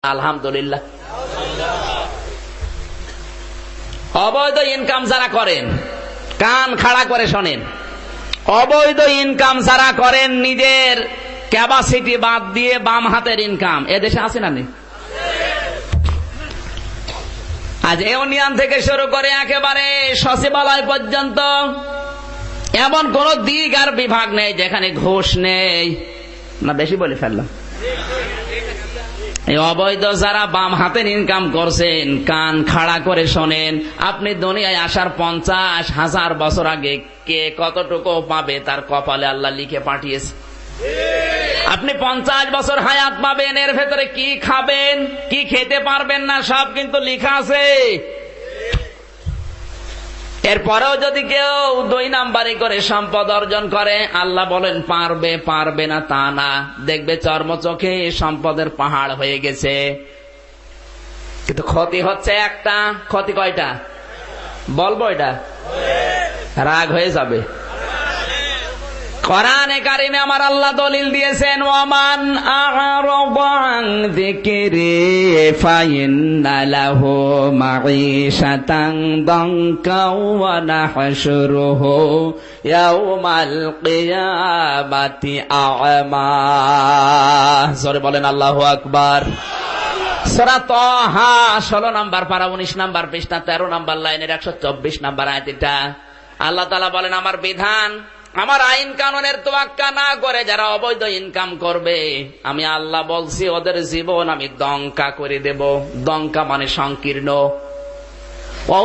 আলহামদুলিল্লাহ। অবৈধ ইনকাম যারা করেন, কান খাড়া করে শোনেন, অবৈধ ইনকাম যারা করেন নিজের ক্যাপাসিটি বাদ দিয়ে বাম হাতের ইনকাম এদেশে আছে না নেই? আজ ইউনিয়ন থেকে শুরু করে একেবারে সচিবালয় পর্যন্ত এমন কোন দিক আর বিভাগ নেই যেখানে ঘুষ নেই। না বেশি বলে ফেললাম? এই অবৈধ যারা বাম হাতের ইনকাম করছেন, কান খাড়া করে শোনেন। আপনি দুনিয়ায় আসার 50,000 বছর আগে কে কতটুকু পাবে তার কপালে আল্লাহ লিখে পাঠিয়েছে। আপনি 50 বছর হায়াত পাবেন, এর ভেতরে কি খাবেন কি খেতে পারবেন না সব কিন্তু লেখা আছে। এরপরেও যদি কেউ 2 নাম্বারি করে সম্পদ অর্জন করে, আল্লাহ বলেন পারবে পারবে না তা না, দেখবে চর্মচোখে সম্পদের পাহাড় হয়ে গেছে। কিন্তু ক্ষতি হচ্ছে একটা। ক্ষতি কয়টা বলবো? এটা রাগ হয়ে যাবে। কোরআনে কারিমে আমার আল্লাহ দলিল দিয়েছেন, ওয়ামান আ'রাদা আন যিকরি ফাইন্না লাহু মাঈশাতান দানকা ওয়া নাহশুরুহু ইয়াওমাল কিয়ামাতি আ'মা। জোরে বলেন আল্লাহু আকবার। সূরা তাহা 16 নম্বর পারা 19 নম্বর পৃষ্ঠা 13 নম্বর লাইনের 124 নম্বর আয়াত। এটা আল্লাহ তাআলা বলেন, আমার বিধান আমার আইন কানুনের তোয়াক্কা না করে যারা অবৈধ ইনকাম করবে, আমি আল্লাহ বলছি ওদের জীবন আমি দঙ্কা করে দেব। দঙ্কা মানে সংকীর্ণ।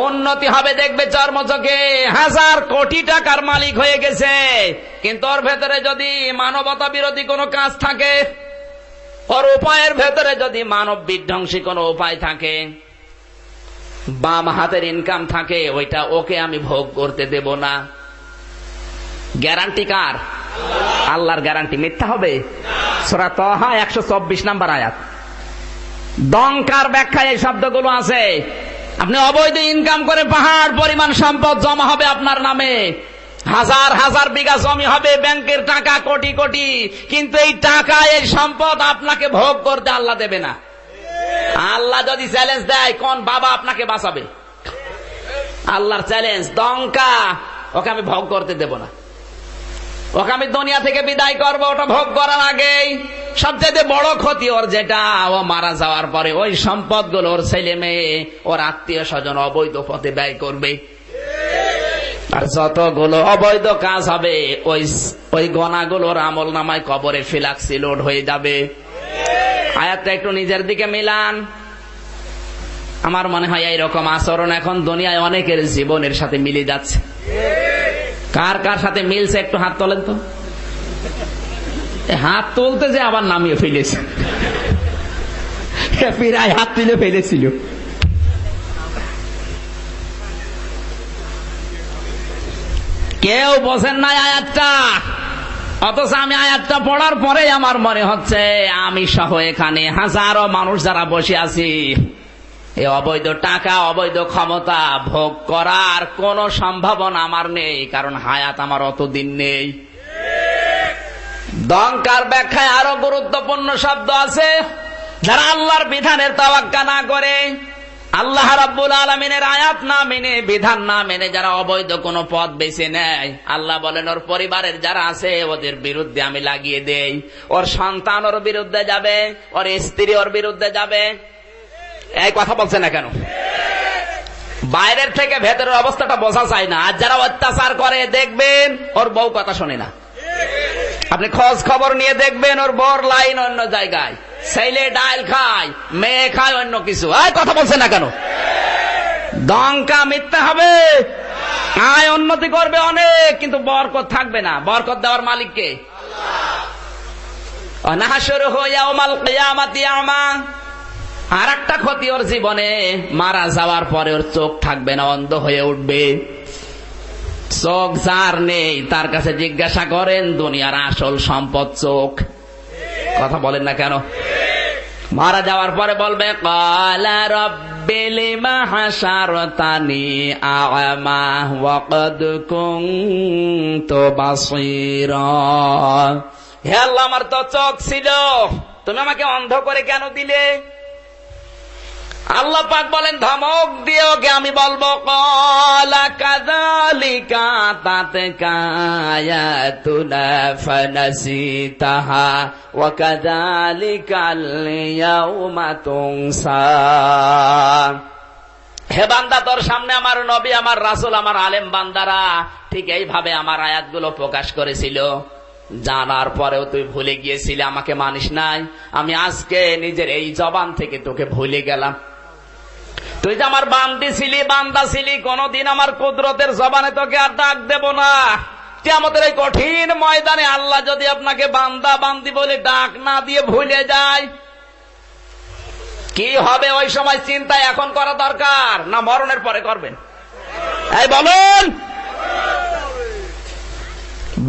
উন্নতি হবে দেখবে চর্মচোখে, 1000 কোটি টাকার মালিক হয়ে গেছে, কিন্তু ওর ভেতরে যদি মানবতা বিরোধী কোনো কাজ থাকে, ওর উপায়ের ভেতরে যদি মানব বিধ্বংসী কোনো উপায় থাকে, বাম হাতের ইনকাম থাকে, ওইটা ওকে আমি ভোগ করতে দেব না। গ্যারান্টি কার? আল্লাহর গ্যারান্টি মিথ্যা হবে? সূরা তাহা 124 নম্বর আয়াত। দঙ্কার ব্যাখ্যায় এই শব্দগুলো আছে। আপনি অবৈধ ইনকাম করে পাহাড় পরিমাণ সম্পদ জমা হবে আপনার নামে, 1000 বিঘা জমি হবে, ব্যাংকের টাকা কোটি কোটি, কিন্তু এই টাকা এই সম্পদ আপনাকে ভোগ করতে আল্লাহ দেবে না। আল্লাহ যদি চ্যালেঞ্জ দেয়, কোন বাবা আপনাকে বাঁচাবে? আল্লাহর চ্যালেঞ্জ, দঙ্কা, ওকে আমি ভোগ করতে দেব না, ওকে আমি দুনিয়া থেকে বিদায় করবো। ওটা ভোগ করার আগেই সবচেয়ে বড় ক্ষতি ওর যেটা, ও মারা যাওয়ার পরে ওই সম্পদগুলো ওর ছেলে মেয়ে, ওর আত্মীয় স্বজন অবৈধ পথে ব্যয় করবে। আর যতগুলো অবৈধ কাজ হবে ওই গনাগুলোর আমল নামায় কবরে ফিলাক্সি লোড হয়ে যাবে। আয়াতটা একটু নিজের দিকে মিলান। আমার মনে হয় এইরকম আচরণ এখন দুনিয়ায় অনেকের জীবনের সাথে মিলে যাচ্ছে। কার কার সাথে মিলছে একটু হাত তোলেন তো। হাত তুলতে যে আবার নামিয়ে ফেলেছে, প্রায় হাত তুলে ফেলেছিল। কেউ বোঝেন নাই আয়াতটা, অথচ আমি আয়াতটা পড়ার পরে আমার মনে হচ্ছে আমি সহ এখানে হাজারো মানুষ যারা বসে আছি, এই অবৈধ টাকা অবৈধ ক্ষমতা ভোগ করার কোন সম্ভাবনা আমার নেই, কারণ হায়াত আমার অতদিন নেই। দঙ্কার ব্যাখ্যায় আরো গুরুত্বপূর্ণ শব্দ আছে। যারা আল্লাহর বিধানের তাওয়াক্কা না করে, আল্লাহ রাব্বুল আলামিনের আয়াত না মেনে, বিধান না মেনে যারা অবৈধ কোন পথ বেছে নেয়, আল্লাহ বলেন ওর পরিবারের যারা আছে ওদের বিরুদ্ধে আমি লাগিয়ে দেই। ওর সন্তান ওর বিরুদ্ধে যাবে, ওর স্ত্রী ওর বিরুদ্ধে যাবে। এই কথা বলছে না কেন? বাইরের থেকে ভেতরের অবস্থাটা বোঝা যায় না। আর যারা অত্যাচার করে দেখবেন ওর বউ কথা শোনে না। আপনি খোঁজ খবর নিয়ে দেখবেন ওর বউর লাইন অন্য জায়গায়, ছেলে ডাল খায়, মেয়ে খায় অন্য কিছু। এই কথা বলছে না কেন? দঙ্কা মিথ্যা হবে। আয় উন্নতি করবে অনেক, কিন্তু বরকত থাকবে না। বরকত দেওয়ার মালিক কে? আল্লাহ। নাহশুরুহু ইয়াওমাল কিয়ামাতি আ'মা। আর একটা ক্ষতি ওর জীবনে, মারা যাওয়ার পরে ওর চোখ থাকবে না, অন্ধ হয়ে উঠবে। চোখ যার নেই তার কাছে জিজ্ঞাসা করেন দুনিয়ার আসল সম্পদ চোখ। কথা বলেন না কেন? মারা যাওয়ার পরে বলবে ক্বালা রাব্বি লিমা হাশারতানি আ'মা ওয়া ক্বাদ কুনতু বাসীরা। হে আল্লাহ, আমার তো চোখ ছিল, তুমি আমাকে অন্ধ করে কেন দিলে? আল্লাহ পাক বলেন ধমক দিয়ে ওকে আমি বলবো ক্বালা কাযালিকা আতাতকা আয়াতুনা ফানাসিতাহা ওয়া কাযালিকাল ইয়াউমা তুনসা। হে বান্দা, তোর সামনে আমার নবী, আমার রাসূল, আমার আলেম বান্দারা ঠিক এইভাবে আমার আয়াতগুলো প্রকাশ করেছিল, জানার পরেও তুই ভুলে গিয়েছিলি, আমাকে মানিস নাই। আমি আজকে নিজের এই জবান থেকে তোকে ভুলে গেলাম। তুই যে আমার বান্দি ছিলি, বান্দা ছিলি, কোনদিন আমার কুদরতের জবানে তোকে আর ডাক দেব না। কিয়ামতের এই কঠিন ময়দানে আল্লাহ যদি আপনাকে বান্দা বান্দি বলে ডাক না দিয়ে ভুলে যায়, কি হবে ওই সময় চিন্তা এখন করা দরকার না মরণের পরে করবেন? এই বলুন।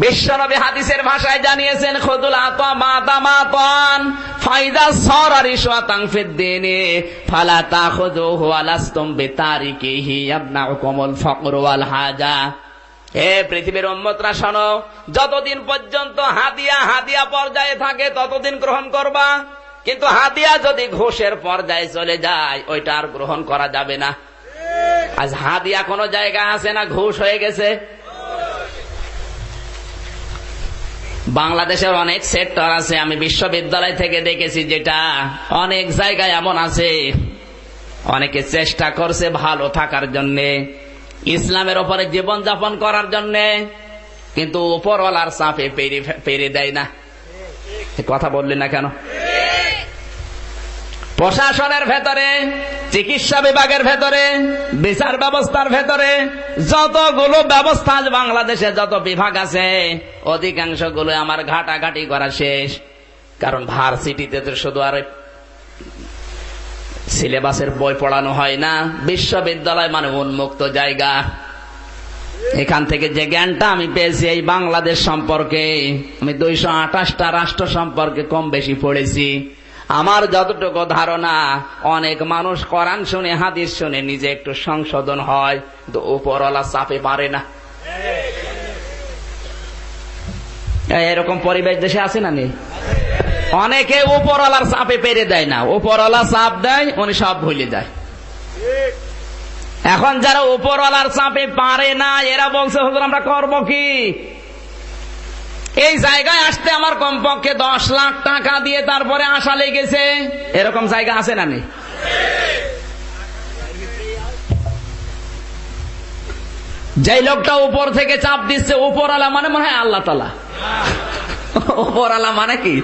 বিশ্বনবী হাদিসের ভাষায় জানিয়েছেন, খুদুল আতা মাদামাতান ফাইদা সারা রিশওয়াতান ফিদ্দিনে ফালা তাখুযুহু আলাস্তুম বিতারিকিহি ইয়াবনাকুমুল ফাকর ওয়াল হাজা। হে পৃথিবীর উম্মতরা শোনো, যতদিন পর্যন্ত হাদিয়া পর্যায়ে থাকে ততদিন গ্রহণ করবা, কিন্তু হাদিয়া যদি ঘুষের পর্যায়ে চলে যায় ওইটা আর গ্রহণ করা যাবে না। আজ হাদিয়া কোন জায়গায় আছে না ঘুষ হয়ে গেছে? বাংলাদেশের অনেক সেক্টর আছে, আমি বিশ্ববিদ্যালয় থেকে দেখেছি, যেটা অনেক জায়গায় এমন আছে অনেকে চেষ্টা করছে ভালো থাকার জন্যে, ইসলামের ওপরে জীবন যাপন করার জন্যে, কিন্তু উপরওয়ালার চাপে পেরে দেয় না। কথা বললি না কেন? প্রশাসনের ভেতরে, চিকিৎসা বিভাগের ভেতরে, বিচার ব্যবস্থার ভেতরে, যতগুলো ব্যবস্থা বাংলাদেশে যত বিভাগ আছে অধিকাংশ গুলো আমার ঘাটাঘাটি করা শেষ। কারণ ভার্সিটিতে তো শুধু আর সিলেবাসের বই পড়ানো হয় না, বিশ্ববিদ্যালয় মানে উন্মুক্ত জায়গা। এখান থেকে যে জ্ঞানটা আমি পেয়েছি এই বাংলাদেশ সম্পর্কে, আমি 228টা রাষ্ট্র সম্পর্কে কম বেশি পড়েছি। আমার যতটুকু ধারণা, অনেক মানুষ কোরআন শুনে হাদিস শুনে নিজে একটু সংশোধন হয়, তো উপরওয়ালা চাপে পারে না। এরকম পরিবেশ দেশে আছে না নেই? অনেকে উপরওয়ালার চাপে পেরে দেয় না, উপরওয়ালা চাপ দেয় উনি সব ভুলে যায়। এখন যারা উপরওয়ালার চাপে পারে না এরা বলছে হুজুর আমরা করব কি? এই জায়গায় আসতে আমার কমপক্ষে 10 লাখ টাকা দিয়ে তারপরে আশা লেগেছে, এরকম জায়গা আছে না নেই? যে লোকটা উপর থেকে চাপ দিচ্ছে, উপরওয়ালা মানে মনে হয় আল্লাহ তাআলা। উপরওয়ালা মানে কি?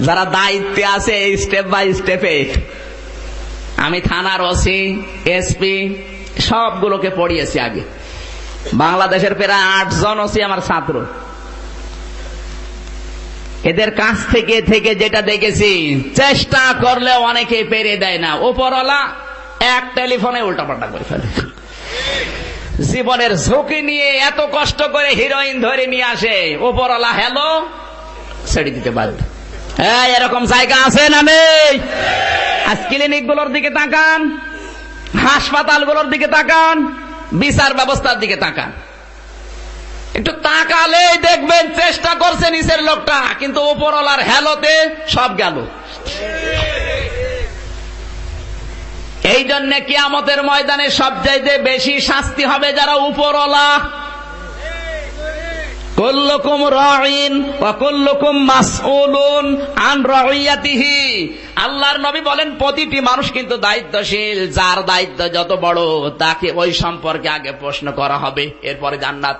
যারা দায়িত্বে আছে স্টেপ বাই স্টেপে, আমি থানার ওসি, এসপি সবগুলোকে পড়িয়েছি আগে। বাংলাদেশের প্রায় 8 জন ওসি আমার ছাত্র। এদের কাছ থেকে যেটা দেখেছি, চেষ্টা করলে অনেকে পেরে দেয় না। উপরওয়ালা এক টেলিফোনে উল্টাপাল্টা করে ফেলে। জীবনের ঝুঁকি নিয়ে এত কষ্ট করে হিরোইন ধরে নিয়ে আসে, উপরওয়ালা হ্যালো ছেড়ে দিতে বাধ্য। এরকম জায়গা আছে না নেই? আজ ক্লিনিক গুলোর দিকে তাকান, হাসপাতালগুলোর দিকে তাকান, বিচার ব্যবস্থার দিকে তাকান। একটু তাকালে দেখবেন চেষ্টা করছে নিচের লোকটা, কিন্তু উপরওয়ালার হ্যালোতে সব গেল। এই জন্য কিয়ামতের ময়দানে সবচাইতে বেশি শাস্তি হবে যারা উপরওয়ালা। কুল্লুকুম রাঈন ওয়া কুল্লুকুম মাসউলুন আন রাইয়াতিহি। আল্লাহর নবী বলেন প্রতিটি মানুষ কিন্তু দায়িত্বশীল, যার দায়িত্ব যত বড় তাকে ওই সম্পর্কে আগে প্রশ্ন করা হবে, এরপরে জান্নাত।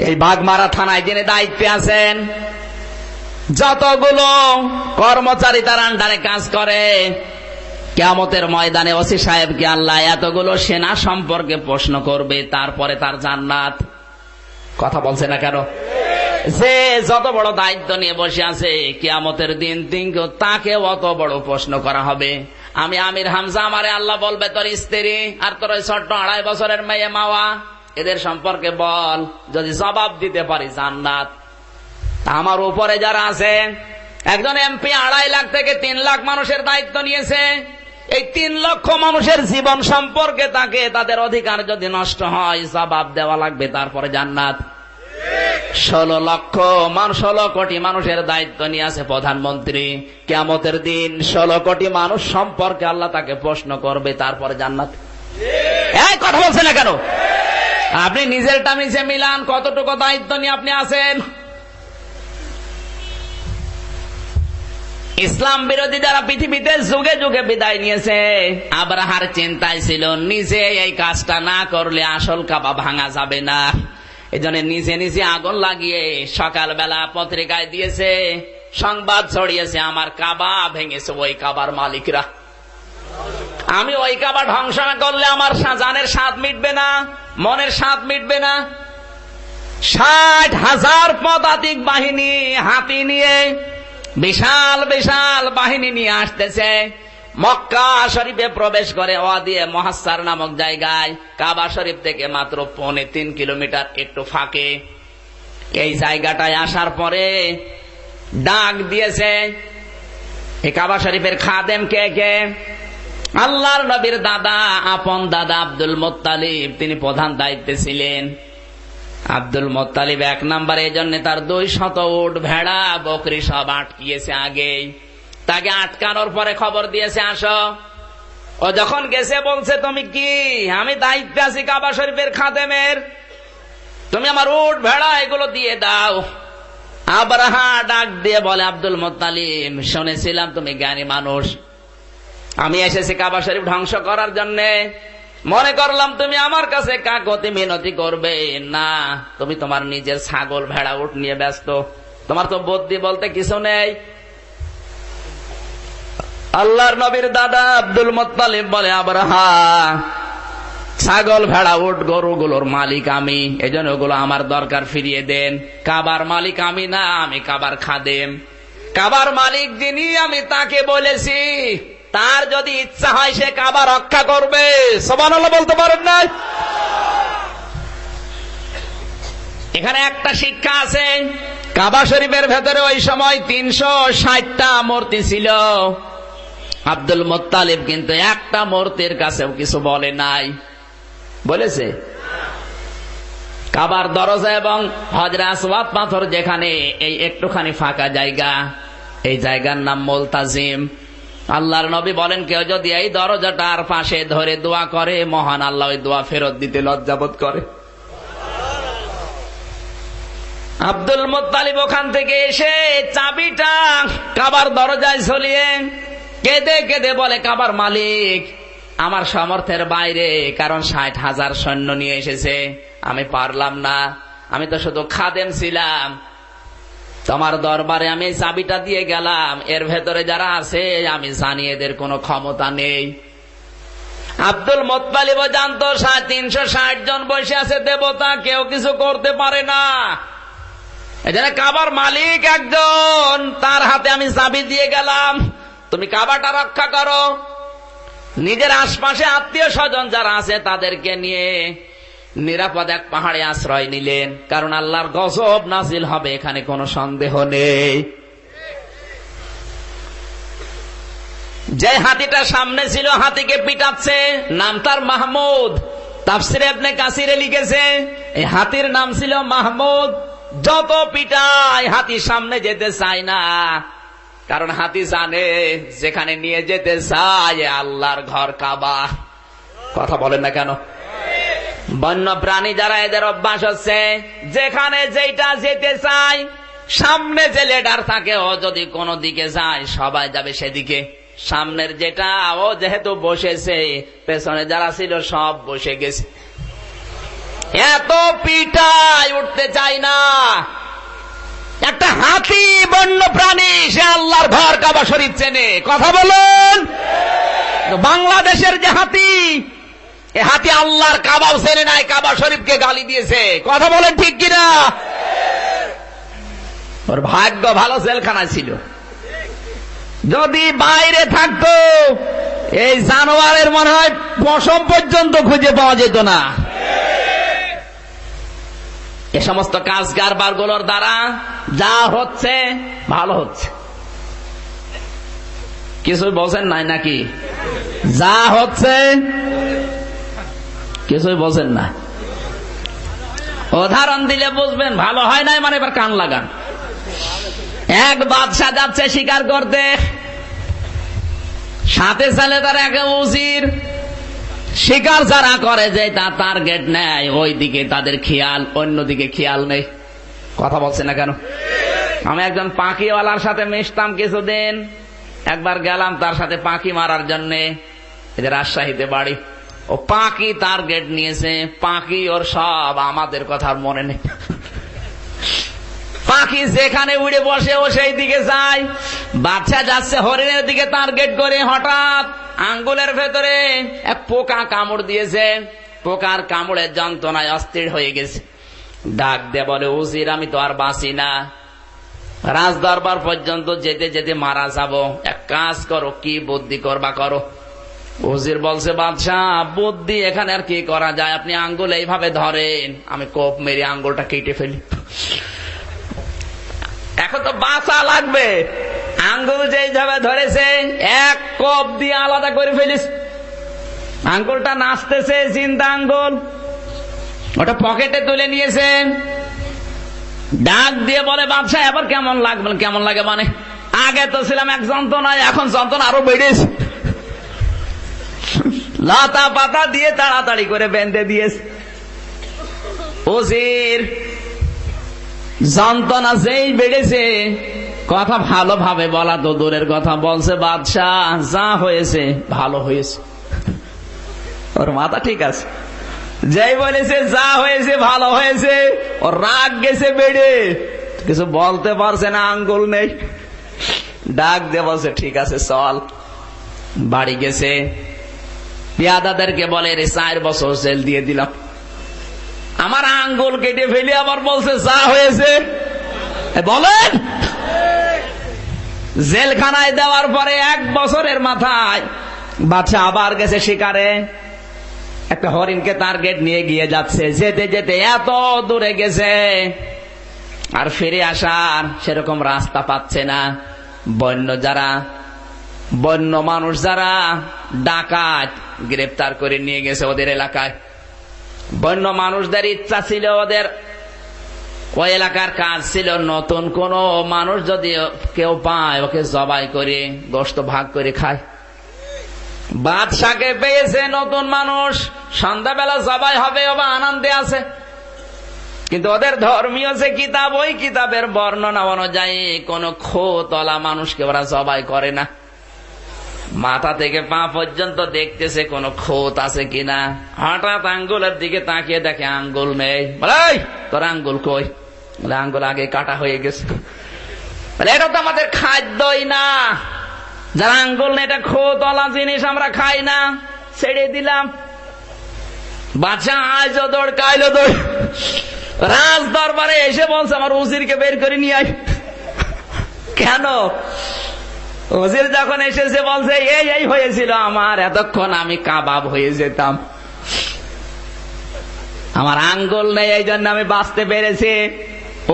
এই বাগমারা থানায় যিনি দায়িত্বে আছেন, যতগুলো কর্মচারী তার আন্ডারে কাজ করে, কিয়ামতের ময়দানে ওসি সাহেবকে আল্লাহ এতগুলো সেনা সম্পর্কে প্রশ্ন করবে, তারপরে তার জান্নাত। কথা বলছে না কেন? যে যত বড় দায়িত্ব নিয়ে বসে আছে, কিয়ামতের দিন তাকে অত বড় প্রশ্ন করা হবে। আমি আমির হামজা, আমারে আল্লাহ বলবে তোর স্ত্রী আর তোর ওই ছোট্ট 2.5 বছরের মেয়ে মাওয়া, এদের সম্পর্কে বল, যদি জবাব দিতে পারি জান্নাত। আমার উপরে যারা আছে, একজন এমপি 2.5 লাখ থেকে 3 লাখ মানুষের দায়িত্ব নিয়েছে। এই 3 লক্ষ মানুষের জীবন সম্পর্কে তাকে তাদের অধিকার যদি নষ্ট হয় জবাব দেওয়া লাগবে, তারপরে জান্নাত। 16 কোটি মানুষের দায়িত্ব নিয়ে আছে প্রধানমন্ত্রী। কিয়ামতের দিন 16 কোটি মানুষ সম্পর্কে আল্লাহ তাকে প্রশ্ন করবে, তারপরে জান্নাত। এই কথা বলছেন না কেন? আপনি নিজেরটা নিজে মিলান, কতটুকু দায়িত্ব নিয়ে আপনি আছেন। ইসলাম বিরোধী যারা পৃথিবীতে যুগে যুগে বিদায় নিয়েছে, আব্রাহার চিন্তায় ছিল নিজে এই কাজটা না করলে আসল কাবা ভাঙা যাবে না। এজন্য নিজে নিজে আগুন লাগিয়ে সকালবেলা পত্রিকায় দিয়েছে, সংবাদ ছড়িয়েছে, আমার কাবা ভেঙেছে ওই কাবার মালিকরা। আমি ওই কাবা ধ্বংস না করলে আমার জানের স্বাদ মিটবে না, মনের স্বাদ মিটবে না। 60,000 পদাতিক বাহিনী হাতি নিয়ে, বিশাল বিশাল বাহিনী নিয়ে আসতেছে। মক্কা শরীফে প্রবেশ করে ওয়াদিয়ে মুহাসসার নামক জায়গায়, কাবা শরীফ থেকে মাত্র 3.5 কিলোমিটার একটু ফাঁকে। এই জায়গাটায় আসার পরে ডাক দিয়েছে। এই কাবা শরীফের খাদেম কে কে? আল্লাহর নবীর দাদা, আপন দাদা আব্দুল মুত্তালিব, তিনি প্রধান দায়িত্বে ছিলেন। আব্দুল মুত্তালিব 1 নম্বরে, এই জন্য তার 200 উট, ভেড়া, বকরি সব আটকিয়েছে আগেই। তাকে আটকানোর পরে খবর দিয়েছে আসো। ও যখন গেছে বলছে, তুমি কি? আমি দায়িত্বে আছি কাবা শরীফের খাদেমের, তুমি আমার উট ভেড়া এগুলো দিয়ে দাও। আব্রাহা ডাক দিয়ে বলে, আব্দুল মুত্তালিব, শুনেছিলাম তুমি জ্ঞানী মানুষ, আমি এসেছি কাবা শরীফ ধ্বংস করার জন্য। মনে করলাম তুমি আমার কাছে কাকতি মিনতি করবে না, তুমি তোমার নিজের ছাগল ভেড়া উট নিয়ে ব্যস্ত, তোমার তো বুদ্ধি বলতে কিছু নেই। আল্লাহর নবীর দাদা আব্দুল মুত্তালিব বলে, আব্রাহা, ছাগল ভেড়া উট গরুগুলোর মালিক আমি, এজন্য ওগুলো আমার দরকার ফিরিয়ে দেন। কাবার মালিক আমি না, আমি কাবার খাদেম। কাবার মালিক যিনি, আমি তাকে বলেছি তার যদি ইচ্ছা হয় সে কাবা রক্ষা করবে। সুবহানাল্লাহ বলতে পারেন না? এখানে একটা শিক্ষা আছে। কাবা শরীফের ভেতরে ওই সময় 360টা মূর্তি ছিল। আব্দুল মুত্তালিব কিন্তু একটা মূর্তির কাছেও কিছু বলে নাই। বলেছে? কাবার দরজা এবং হজরে আসওয়াদ পাথর যেখানে, এই একটুখানি ফাঁকা জায়গা, এই জায়গার নাম মুলতাজিম। আল্লাহর নবী বলেন, কেউ যদি এই দরজাটার পাশে ধরে দোয়া করে, মহান আল্লাহ ওই দোয়া ফেরত দিতে লজ্জাবোধ করে। আব্দুল মুত্তালিব ওখান থেকে এসে চাবিটা কাবার দরজায় ঝুলিয়ে কেঁদে কেঁদে বলে, কাবার মালিক, আমার সামর্থ্যের বাইরে, কারণ 60,000 সৈন্য নিয়ে এসেছে, আমি পারলাম না, আমি তো শুধু খাদেম ছিলাম, তোমার দরবারে আমি চাবিটা দিয়ে গেলাম, এর ভেতরে যারা আছে আমি জানি এদের কোনো ক্ষমতা নেই। আব্দুল মুত্তালিব জানতো 360 জন বসে আছে দেবতা, কেউ কিছু করতে পারে না। এখানে কাবার মালিক একজন, তার হাতে আমি চাবি দিয়ে গেলাম, তুমি কাবাটা রক্ষা করো। নিজের আশপাশে আত্মীয় স্বজন যারা আছে তাদেরকে নিয়ে নিরাপদ এক পাহাড়ে আশ্রয় নিলেন, কারণ আল্লাহর গজব নাজিল হবে, এখানে কোনো সন্দেহ নেই। যে হাতিটা সামনে ছিল, হাতিকে পিটাচ্ছে, নাম তার মাহমুদ। তাফসিরে ইবনে কাসিরে লিখেছে, এই হাতির নাম ছিল মাহমুদ। যত পিটায় হাতি সামনে যেতে চায় না, কারণ হাতি জানে যেখানে নিয়ে যেতে চায় আল্লাহর ঘর কাবা। কথা বলেন না কেন? বন্য প্রাণী যারা, এদের অভ্যাস হচ্ছে যেখানে যেটা যেতে চায়, সামনে যে লিডার থাকে ও যদি কোনো দিকে যায় সবাই যাবে সেদিকে। সামনের যেটা, ও যেহেতু বসেছে, পেছনে যারা ছিল সব বসে গেছে। এত পিটায় উঠতে চায় না। একটা হাতি বন্য প্রাণী, সে আল্লাহর ঘর কাবা শরীফ চেনে। কথা বলেন? বাংলাদেশের যে হাতি, এ হাতি আল্লাহর কাবাও চেনে নাই, কাবা শরীফকে গালি দিয়েছে। কথা বলেন ঠিক কিনা? ওর ভাগ্য ভালো জেলখানায় ছিল, যদি বাইরে থাকতো এই জানোয়ারের মনে হয় পশম পর্যন্ত খুঁজে পাওয়া যেত না। এ সমস্ত কাজ কারবারগুলোর দ্বারা যা হচ্ছে ভালো হচ্ছে। কিছুই বোঝেন নাই নাকি? যা হচ্ছে কিছুই বোঝেন না। উদাহরণ দিলে বুঝবেন, ভালো হয় নাই মানে এবার কান লাগান। এক বাদশা যাচ্ছে শিকার করতে, সাথে ছেলে তার এক উজির। শিকার যারা করে যে তার টার্গেট নেয় ওই দিকে তাদের খেয়াল, অন্যদিকে খেয়াল নেই। কথা বলছে না কেন? আমি একজন পাখিওয়ালার সাথে মিশতাম কিছুদিন, একবার গেলাম তার সাথে পাখি মারার জন্য, এদের রাজশাহীতে বাড়ি। ও পাখি টার্গেট নিয়েছে, পাখি ওর সব, আমাদের কথা মনে নেই। পাখি যেখানে উড়ে বসে ও সেই দিকে যায়। বাচ্চা যাচ্ছে হরিণের দিকে টার্গেট করে, হঠাৎ আঙ্গুলের ভেতরে এক পোকা কামড় দিয়েছে। পোকার কামড়ের যন্ত্রণায় অস্থির হয়ে গেছে। ডাক দিয়ে বলে, উজির আমি তো আর বাঁচি না, রাজ দরবার পর্যন্ত যেতে যেতে মারা যাব, এক কাজ করো, কি বুদ্ধি করবা করো। উজির বলছে, বাদশাহ বুদ্ধি এখানে আর কি করা যায়, আপনি আঙ্গুল এইভাবে ধরেন, আমি কোপ মেরে আঙ্গুলটা কেটে ফেলি। এখন তো বাঁচা লাগবে, আঙ্গুল যেভাবে ধরেছে এক কোপ দিয়ে আলাদা করে ফেলিস। আঙ্গুলটা নাচতেছে, জিন্দা আঙ্গুল, ওটা পকেটে তুলে নিয়েছেন। ডাক দিয়ে বলে, বাদশাহ এবার কেমন লাগবে? কেমন লাগে মানে, আগে তো ছিলাম এক যন্ত্রণায়, এখন যন্ত্রণা আরো বেড়েছে। লতা পাতা দিয়ে তাড়াতাড়ি করে বেঁধে দিয়েছে। উজির যন্ত্রণা যেই বেড়েছে, কথা ভালোভাবে বলা তো দূরের কথা, বলছে, বাদশাহ যা হয়েছে ভালো হয়েছে। ওর মাথা ঠিক আছে, যেই বলেছে যা হয়েছে ভালো হয়েছে, ওর রাগ গেছে বেড়ে, কিছু বলতে পারছে না, আঙ্গুল নেই। ডাক দিয়ে বলছে, ঠিক আছে চল। বাড়ি গেছে, পেয়াদাদেরকে বলে, 4 বছর জেল দিয়ে দিলাম, আমার আঙ্গুল কেটে ফেলে আবার বলছে যা হয়েছে। বলেন, জেলখানায় দেওয়ার পরে 1 বছরের মাথায় বাদশা আবার গেছে শিকারে, একটা হরিণকে টার্গেট নিয়ে গিয়ে যাচ্ছে, যেতে যেতে এত দূরে গেছে আর ফিরে আসার সেরকম রাস্তা পাচ্ছে না। বন্য মানুষ যারা ডাকাত গ্রেফতার করে নিয়ে গেছে ওদের এলাকায়, বন্য মানুষদের ইচ্ছা ছিল, ওদের ওই এলাকার কাজ ছিল, নতুন কোন মানুষ যদি কেউ পায় ওকে জবাই করে গোশত ভাগ করে খায়। বাদশাকে পেয়েছে নতুন মানুষ, সন্ধ্যাবেলা জবাই হবে, ওবা আনন্দে আছে। কিন্তু ওদের ধর্মীয় যে কিতাব, ওই কিতাবের বর্ণনা অনুযায়ী কোন খোতলা মানুষকে ওরা জবাই করে না। মাথা থেকে পা পর্যন্ত দেখতেছে কোন খোত আছে কিনা। হঠাৎ আঙ্গুলের দিকে তাকিয়ে দেখে আঙ্গুল নেই। বলে, তোর আঙ্গুল কই? বলে, আঙ্গুল আগে কাটা হয়ে গেছে। বলে, এটা তো আমাদের খাদ্যই না, যারা আঙ্গুল নেই, এটা খোতলা জিনিস, আমরা খাই না, ছেড়ে দিলাম। বাচ্চা আজও দৌড়, কাইলো দৌড়, রাজ দরবারে এসে বলছে, আমার উজিরকে বের করে নিয়ে আয়। কেন? উজির যখন এসেছে বলছে, এই হয়েছিল আমার, এতক্ষণ আমি কাবাব হয়ে যেতাম, আমার আঙ্গুল নেই, এই জন্য আমি বাঁচতে পেরেছি।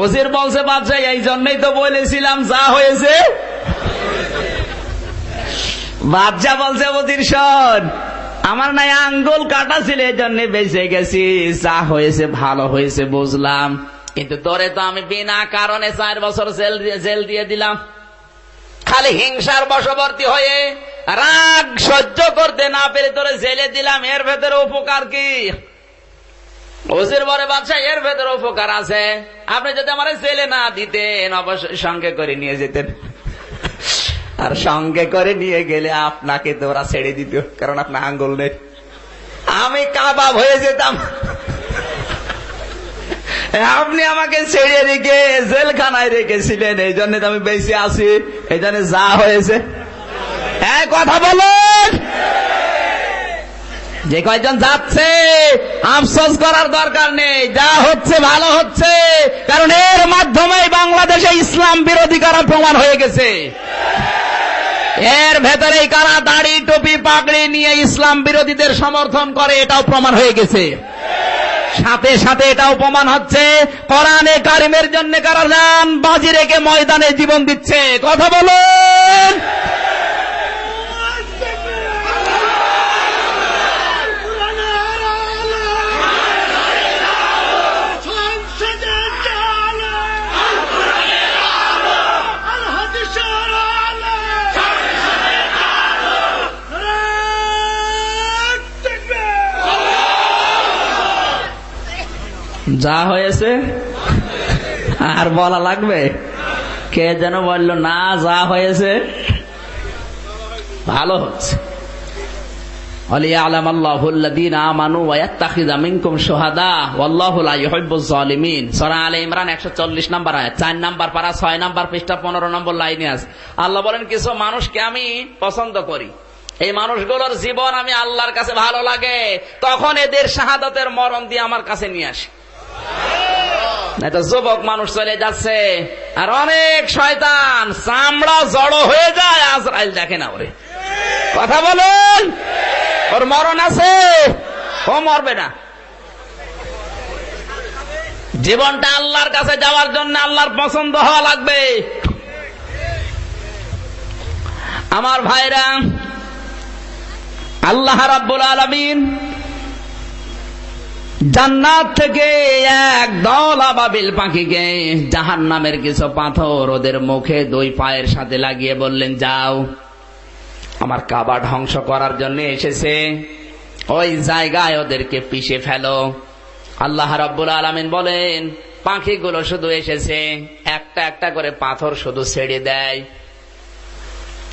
উজির বলছে, বাদশা এই জন্যই তো বলেছিলাম যা হয়েছে। বাদশা বলছে, উজির শোন, আমার নাই আঙ্গুল কাটা ছিল, এই জন্য বেঁচে গেছি, যা হয়েছে ভালো হয়েছে বুঝলাম, কিন্তু তোরে তো আমি বিনা কারণে 4 বছর জেল দিয়ে দিলাম, খালি হিংসার বশবর্তী হয়ে রাগ সহ্য করতে না পেরে তোরে জেলে দিলাম, এর ভেতরে উপকার কি? উজির বলে, বাদশা এর ভেতরে উপকার আছে, আপনি যদি আমার জেলে না দিতেন অবশ্যই সঙ্গে করে নিয়ে যেতেন, আর সঙ্গে করে নিয়ে গেলে আপনাকে তো ওরা ছেড়ে দিত, কারণ আপনার আঙ্গুল নেই, আমি কাবাব হয়ে যেতাম। আপনি আমাকে ছেড়ে রেখে জেলখানায় রেখেছিলেন, এই জন্য আমি বেঁচে আছি, এই জন্য যা হয়েছে। কথা বলুন, যে কয়জন যাচ্ছে আফসোস করার দরকার নেই, যা হচ্ছে ভালো হচ্ছে, কারণ এর মাধ্যমে বাংলাদেশে ইসলাম বিরোধী করা প্রমাণ হয়ে গেছে। এর ভেতরে কারা দাড়ি টুপি পাগড়ি নিয়ে ইসলাম বিরোধীদের সমর্থন করে, এটাও প্রমাণ হয়ে গেছে। সাথে সাথে এটাও প্রমাণ হচ্ছে কোরআনে কারিমের জন্য কারা জান বাজি রেখে ময়দানে জীবন দিচ্ছে। কথা বলুন, যা হয়েছে আর বলা লাগবে? কে যেন বলল না, যা হয়েছে ভালো হচ্ছে। ওয়ালিয়া'লাম আল্লাহুল্লাযীনা আমানু ওয়া ইয়াত্তাখিযা মিনকুম শুহাদা ওয়াল্লাহু লা ইউহিব্বুয যালিমিন। সূরা আলে ইমরান 140 নম্বর আয়াত, 4 নম্বর পারা 6 নম্বর পৃষ্ঠা 15 নম্বর লাইনে আছে। আল্লাহ বলেন কিছু মানুষকে আমি পছন্দ করি, এই মানুষগুলোর জীবন আমি আল্লাহর কাছে ভালো লাগে, তখন এদের শাহাদাতের মরণ দিয়ে আমার কাছে নিয়ে আসি। এটা যুবক মানুষ চলে যাচ্ছে আর অনেক শয়তান চামড়া জড়ো হয়ে যায়, আজরাইল দেখে না ওরে। কথা বলেন, ওর মরণ আছে, ও মরবে না। জীবনটা আল্লাহর কাছে যাওয়ার জন্য আল্লাহর পছন্দ হওয়া লাগবে। আমার ভাইরা, আল্লাহ রাব্বুল আলামিন জান্নাত থেকে এক দল আবাবিল পাখিকে জাহান্নামের কিছু পাথর ওদের মুখে 2 পায়ের সাথে লাগিয়ে বললেন, যাও, আমার কাবা ধ্বংস করার জন্য এসেছে, ওই জায়গায় ওদেরকে পিষে ফেলো। আল্লাহ রাব্বুল আলামিন বলেন, পাখিগুলো শুধু এসেছে, একটা একটা করে পাথর শুধু ছেড়ে দেয়।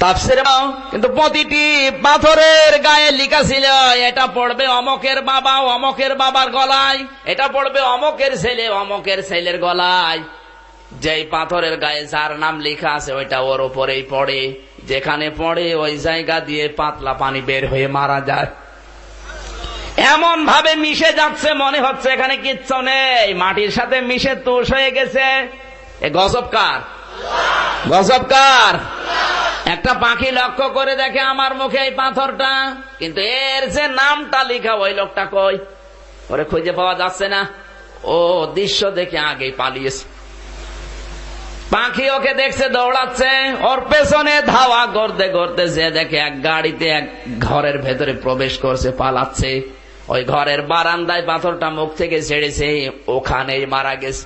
তাফসীরে কিন্তু প্রতিটি পাথরের গায়ে লেখা ছিল, এটা পড়বে অমকের বাবা অমকের বাবার গলায়, এটা পড়বে অমকের ছেলে অমকের ছেলের গলায়। যেই পাথরের গায়ে যার নাম লেখা আছে ওইটা ওর উপরেই পড়ে, যেখানে পড়ে ওই জায়গা দিয়ে পাতলা পানি বের হয়ে মারা যায়। এমন ভাবে মিশে যাচ্ছে মনে হচ্ছে এখানে কিচ্ছু নেই, মাটির সাথে মিশে তুষ হয়ে গেছে। এ গজব কার? গজব কার? একটা পাখি লক্ষ্য করে দেখে আমার মুখে এই পাথরটা, কিন্তু এর যে নামটা লেখা ওই লোকটা কই, ওরে খুঁজে পাওয়া যাচ্ছে না। ও দৃশ্য দেখে আগেই পালিয়েছে। পাখি ওকে দেখছে দৌড়াচ্ছে, ওর পেছনে ধাওয়া করতে করতে যে দেখে এক গাড়িতে এক ঘরের ভেতরে প্রবেশ করছে, পালাচ্ছে। ওই ঘরের বারান্দায় পাথরটা মুখ থেকে ছেড়েছে, ওখানেই মারা গেছে।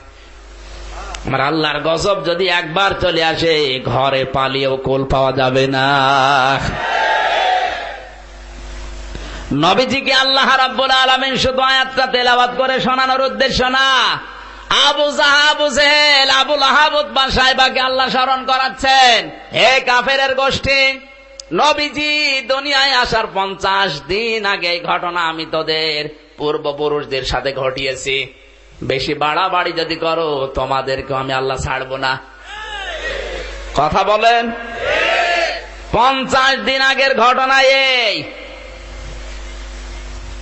আমার আল্লাহর গজব যদি একবার চলে আসে, ঘরে পালিয়েও কোল পাওয়া যাবে না। নবীজিকে আল্লাহ রাব্বুল আলামিন শুধু আয়াতটা তেলাওয়াত করে শোনানোর উদ্দেশ্য না, আবু জেহেল, আবু লাহাব, উতবা, সাইবাকে আল্লাহ স্মরণ করাচ্ছেন, হে কাফেরের গোষ্ঠী, নবীজি দুনিয়ায় আসার 50 দিন আগে এই ঘটনা আমি তোদের পূর্বপুরুষদের সাথে ঘটিয়েছি। বেশি বাড়াবাড়ি যদি করো তোমাদেরকে আমি আল্লাহ ছাড়বো না। কথা বলেন, 50 দিন আগের ঘটনা এই।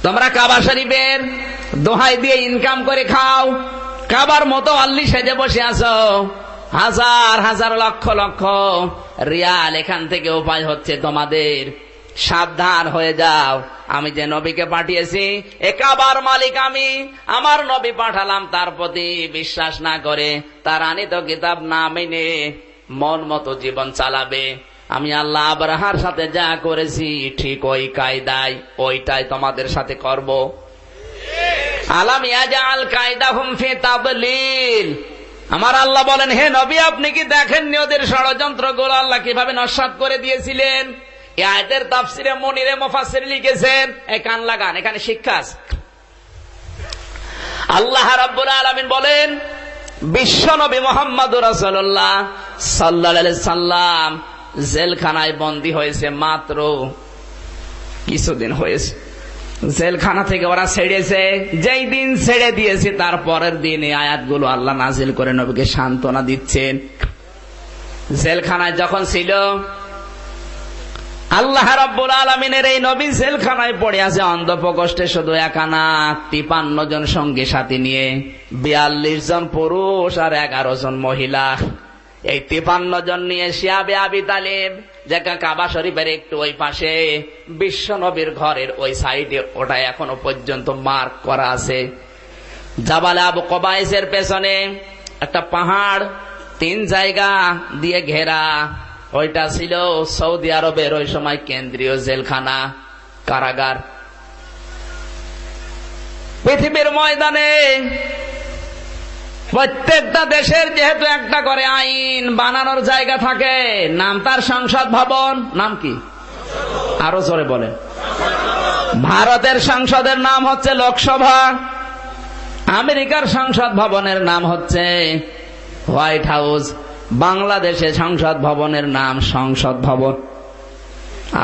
তোমরা কাবা শরীফের দোহাই দিয়ে ইনকাম করে খাও, কাবার মতো আল্লি সেজে বসে আছো, হাজার হাজার লক্ষ লক্ষ রিয়াল এখান থেকে উপায় হচ্ছে তোমাদের। সাবধান হয়ে যাও, আমি যে নবীকে পাঠিয়েছি এ কাবার মালিক আমি, আমার নবী পাঠালাম, তার প্রতি বিশ্বাস না করে, তার আনিত কিতাব না মেনে মন মতো জীবন চালাবে। আমি আল্লাহ আবরাহার সাথে যা করেছি ঠিক ওই কায়দায় ওইটাই তোমাদের সাথে করব। আলাম ইয়াজআল কায়দাহুম ফি তাদলিল। আমার আল্লাহ বলেন, হে নবী, আপনি কি দেখেননি ওদের ষড়যন্ত্রগুলো আল্লাহ কিভাবে নস্যাৎ করে দিয়েছিলেন? এই আয়াতের তাফসিরে মুনিরে মুফাসসির লিখেছেন, এই কান লাগান, এখানে শিক্ষা আছে। আল্লাহ রাব্বুল আলামিন বলেন, বিশ্ব নবী মুহাম্মদুর রাসূলুল্লাহ সাল্লাল্লাহু আলাইহি সাল্লাম জেলখানায় বন্দী হয়েছে মাত্র কিছুদিন হয়েছে। জেলখানা থেকে ওরা ছেড়েছে, যেই দিন ছেড়ে দিয়েছে তার পরের দিন এই আয়াতগুলো আল্লাহ নাজিল করে নবীকে সান্ত্বনা দিচ্ছেন। জেলখানায় যখন ছিল, আল্লাহ রাব্বুল আলামিনের এই নবী জেলখানায় পড়ে আছে অন্ধপ্রকোষ্ঠে, শুধু একা না, 53 জন সঙ্গী সাথী নিয়ে, 42 জন পুরুষ আর 11 জন মহিলা। এই 53 জন নিয়ে শিয়াবে আবি তালিব, যেটা কাবা শরীফের একটু ওই পাশে, বিশ্ব নবীর ঘরের ওই সাইডে, ওটা এখনো পর্যন্ত মার্ক করা আছে। জাবালে আবু কুবাইসের পেছনে একটা পাহাড় 3 জায়গা দিয়ে ঘেরা, ওইটা ছিল সৌদি আরবের ওই সময় কেন্দ্রীয় জেলখানা, কারাগার। পৃথিবীর ময়দানে প্রত্যেকটা দেশের যেহেতু একটা করে আইন বানানোর জায়গা থাকে, নাম তার সংসদ ভবন। নাম কি? আরো জোরে বলেন। ভারতের সংসদের নাম হচ্ছে লোকসভা, আমেরিকার সংসদ ভবনের নাম হচ্ছে হোয়াইট হাউস, বাংলাদেশে সংসদ ভবনের নাম সংসদ ভবন।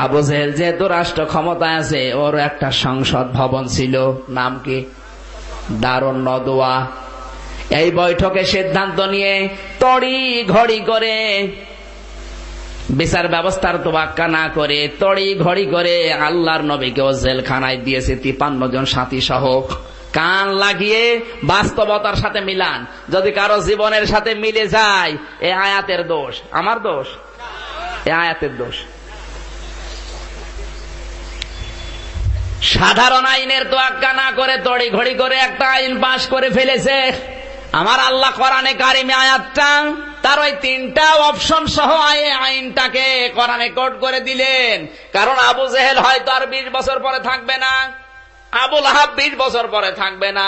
আবু জেহেল যেহেতু রাষ্ট্র ক্ষমতায় আছে, ওর একটা সংসদ ভবন ছিল, নাম কি? দারুন নদওয়া। এই বৈঠকে সিদ্ধান্ত নিয়ে তড়ি ঘড়ি করে, বিচার ব্যবস্থার তোয়াক্কা না করে তড়ি ঘড়ি করে আল্লাহর নবীকেও জেলখানায় দিয়েছে 53 জন সাথী সহ। কান লাগিয়ে বাস্তবতার সাথে মিলান। যদি কারো জীবনের সাথে মিলে যায়, এ আয়াতের দোষ, আমার দোষ, এ আয়াতের দোষ। সাধারণ আইনের তোয়াক্কা না করে তড়ি ঘড়ি করে একটা আইন পাশ করে ফেলেছে। আমার আল্লাহ কোরআনে কারিমে আয়াতটা তার ওই 3টা অপশন সহ আইনটাকে কোরআনে কোট করে দিলেন। কারণ আবু জেহেল হয়তো আর 20 বছর পরে থাকবে না, আবুল আহাব 20 বছর পরে থাকবে না,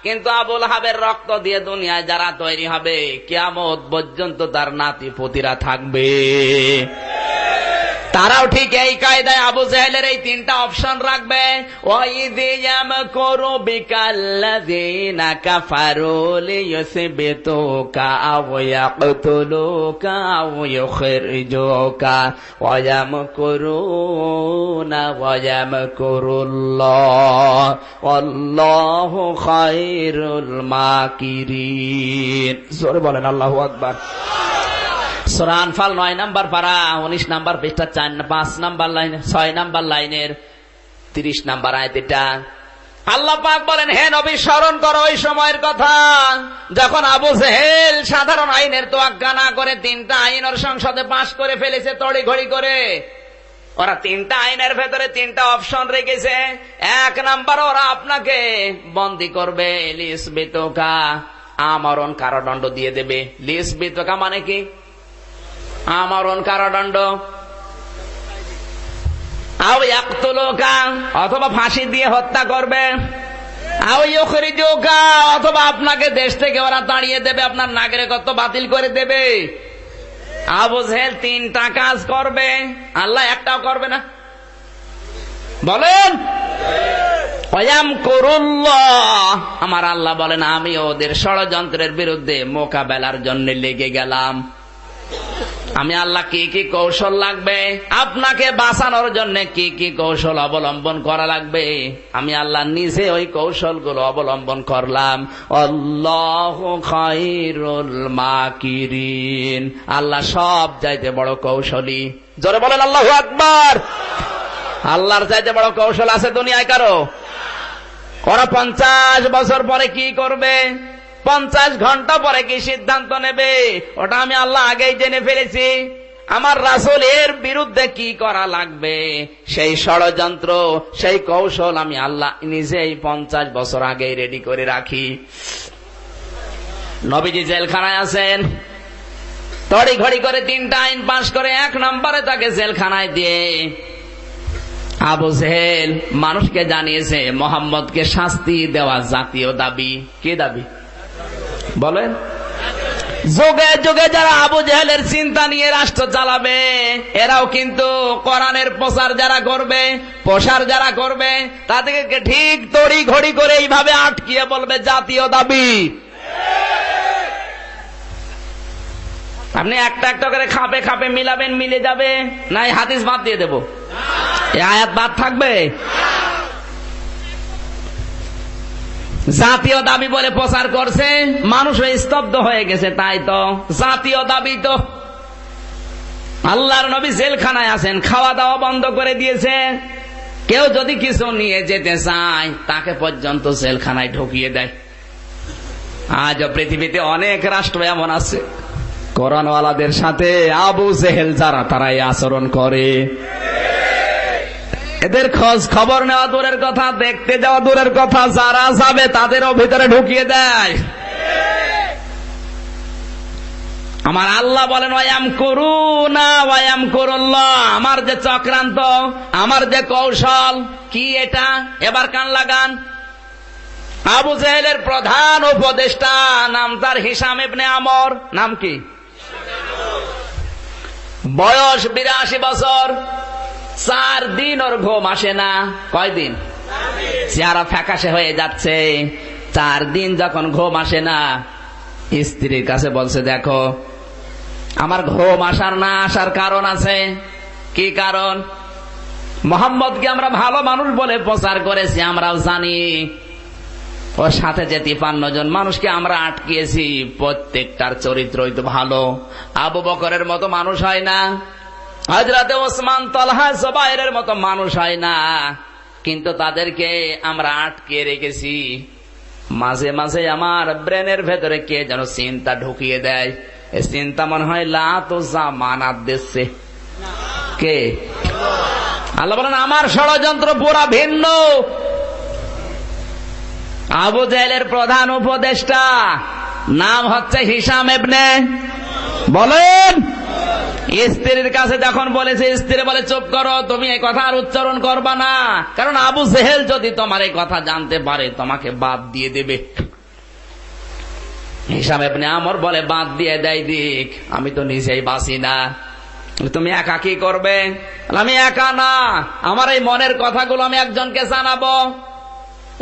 কিন্তু আবুল আহাবের রক্ত দিয়ে দুনিয়ায় যারা তৈরি হবে, কিয়ামত পর্যন্ত তার নাতি পুতিরা থাকবে। তারাও ঠিক এই কায়দায় আবু জেহেলের এই 3টা অপশন রাখবে। ওয়াইযি ইয়ামকুরু বিকাল্লাযীনা কাফারু লিয়ুসবিতুকা আও ইয়াকতুলুকা আও ইউখরিজুকা ওয়া ইয়ামকুরুনা ওয়া ইয়ামকুরুল্লাহ ওয়াল্লাহু খায়রুল মাকিরিন। জোরে বলেন আল্লাহু আকবার। সূরা আনফাল 9 নম্বর পারা 19 নম্বর পৃষ্ঠা 5 নম্বর লাইন 6 নম্বর লাইনের 30 নম্বর আয়াত। এটা আল্লাহ পাক বলেন, হে নবী স্মরণ করো ওই সময়ের কথা যখন আবু জেহেল সাধারণ আইনের তোয়াক্কা না করে 3টা আইন ওর সংসদে পাশ করে ফেলেছে তড়ি ঘড়ি করে। ওরা 3টা আইনের ভেতরে 3টা অপশন রেখেছে। 1 নাম্বার, ওরা আপনাকে বন্দী করবে, লিসবিতুকা, আমরণ কারাদণ্ড দিয়ে দেবে। লিসবিতুকা মানে কি? আমরণ কারাদণ্ড। আও ইয়াকতুলুকা, অথবা ফাঁসি দিয়ে হত্যা করবে। আও ইউখরিজুকা, অথবা আপনাকে দেশ থেকে ওরা তাড়িয়ে দেবে, আপনার নাগরিকত্ব বাতিল করে দেবে। আবু জেহেল 3টা কাজ করবে, আল্লাহ একটাও করবে না। বলেন ওয়ায়ামকুরুল্লাহ, আমার আল্লাহ বলেন আমি ওদের ষড়যন্ত্রের বিরুদ্ধে মোকাবেলার জন্য লেগে গেলাম। আমি আল্লাহ কি কি কৌশল লাগবে, আপনাকে বাঁচানোর জন্য কি কি কৌশল অবলম্বন করা লাগবে, আমি আল্লাহ নিজে ওই কৌশলগুলো অবলম্বন করলাম। আল্লাহু খায়রুল মাকিরিন, আল্লাহ সব চাইতে বড় কৌশলী। জোরে বলেন আল্লাহু আকবার। আল্লাহর চাইতে বড় কৌশল আছে দুনিয়ায় কারো? ওরা 50 বছর পরে কি করবে, 50 ঘন্টা পরে কি সিদ্ধান্ত নেবে, ওটা আমি আল্লাহ আগেই জেনে ফেলেছি। আমার রাসূল এর বিরুদ্ধে কি করা লাগবে, সেই ষড়যন্ত্র, সেই কৌশল আমি আল্লাহ নিজেই 50 বছর আগেই রেডি করে রাখি। নবীজি জেলখানায় আছেন, তড়ি ঘড়ি করে 3টা আইন পাশ করে 1 নম্বরে তাকে জেলখানায় দিয়ে আবু জেহেল মানুষকে জানিয়েছে মোহাম্মদকে শাস্তি দেওয়া জাতীয় দাবি। কি দাবি বলেন? যুগে যুগে যারা আবু জেহেলের চিন্তা নিয়ে রাষ্ট্র চালাবে, এরাও কিন্তু কোরআনের প্রচার যারা করবে, প্রসার যারা করবে, তাদেরকে ঠিক তড়ি ঘড়ি করে এইভাবে আটকিয়ে বলবে জাতীয় দাবি। আপনি একটা একটা করে খাপে খাপে মিলাবেন, মিলে যাবে না এই হাদিস বাদ দিয়ে দেব, এই আয়াত বাদ থাকবে। জাতীয় দাবি বলে প্রচার করছে, মানুষ স্তব্ধ হয়ে গেছে। তাই তো জাতীয় দাবি তো। আল্লাহর নবী জেলখানায় আছেন, খাওয়া দাওয়া বন্ধ করে দিয়েছে। কেউ যদি কিছু নিয়ে যেতে চায় তাকে পর্যন্ত জেলখানায় ঢুকিয়ে দেয়। আজও পৃথিবীতে অনেক রাষ্ট্র এমন আছে, কোরআনওয়ালাদের সাথে আবু জেহেল যারা, তারাই আচরণ করে। এদের খোঁজ খবর নেওয়া দূরের কথা, দেখতে যাওয়া দূরের কথা, যারা যাবে তাদেরও ভিতরে ঢুকিয়ে দেয়। আমার আল্লাহ বলেন ওয়ায়ামকুরুনা ওয়ায়ামকুরুল্লাহ, আমার যে চক্রান্ত, আমার যে কৌশল, কি এটা? এবার কান লাগান। আবু জেহেলের প্রধান উপদেষ্টা নাম তার হিশাম ইবনে আমর। নাম কি? বয়স 82 বছর। 4 দিন ওর ঘুম আসে না। কয়দিন? চেহারা ফ্যাকাশে হয়ে যাচ্ছে। 4 দিন যখন ঘুম আসে না, স্ত্রীর কাছে বলছে, দেখো আমার ঘুম আসার না আসার কারণ আছে। কি কারণ? মোহাম্মদকে আমরা ভালো মানুষ বলে প্রচার করেছি, আমরাও জানি। ওর সাথে যে 53 জন মানুষকে আমরা আটকিয়েছি, প্রত্যেকটার চরিত্রই তো ভালো। আবু বকরের মতো মানুষ হয় না, হযরতে ওসমান, তালহা, জুবাইরের মতো মানুষ হয় না, কিন্তু তাদেরকে আমরা আটকে রেখেছি। মাঝে মাঝে আমার ব্রেনের ভেতরে কে যেন চিন্তা ঢুকিয়ে দেয়, এই চিন্তা মনে হয় লা তো জামানাত দিচ্ছে। কে? আল্লাহ বলেন আমার ষড়যন্ত্র পুরা ভিন্ন। আবু জেহেলের প্রধান উপদেষ্টা নাম হচ্ছে হিশাম ইবনে, বলেন। স্ত্রীর কাছে যখন বলেছে, স্ত্রী বলে চুপ করো, তুমি এই কথা আর উচ্চারণ করবা না, কারণ আবু জেহেল যদি তোমার এই কথা জানতে পারে তোমাকে বাদ দিয়ে দেবে। হিশাম ইবনে আমর বলে বাদ দিয়ে দেয় দিক, আমি তো নিজেই বাঁচি না, তুমি একা কি করবে? আমি একা না, আমার এই মনের কথাগুলো আমি একজনকে জানাবো।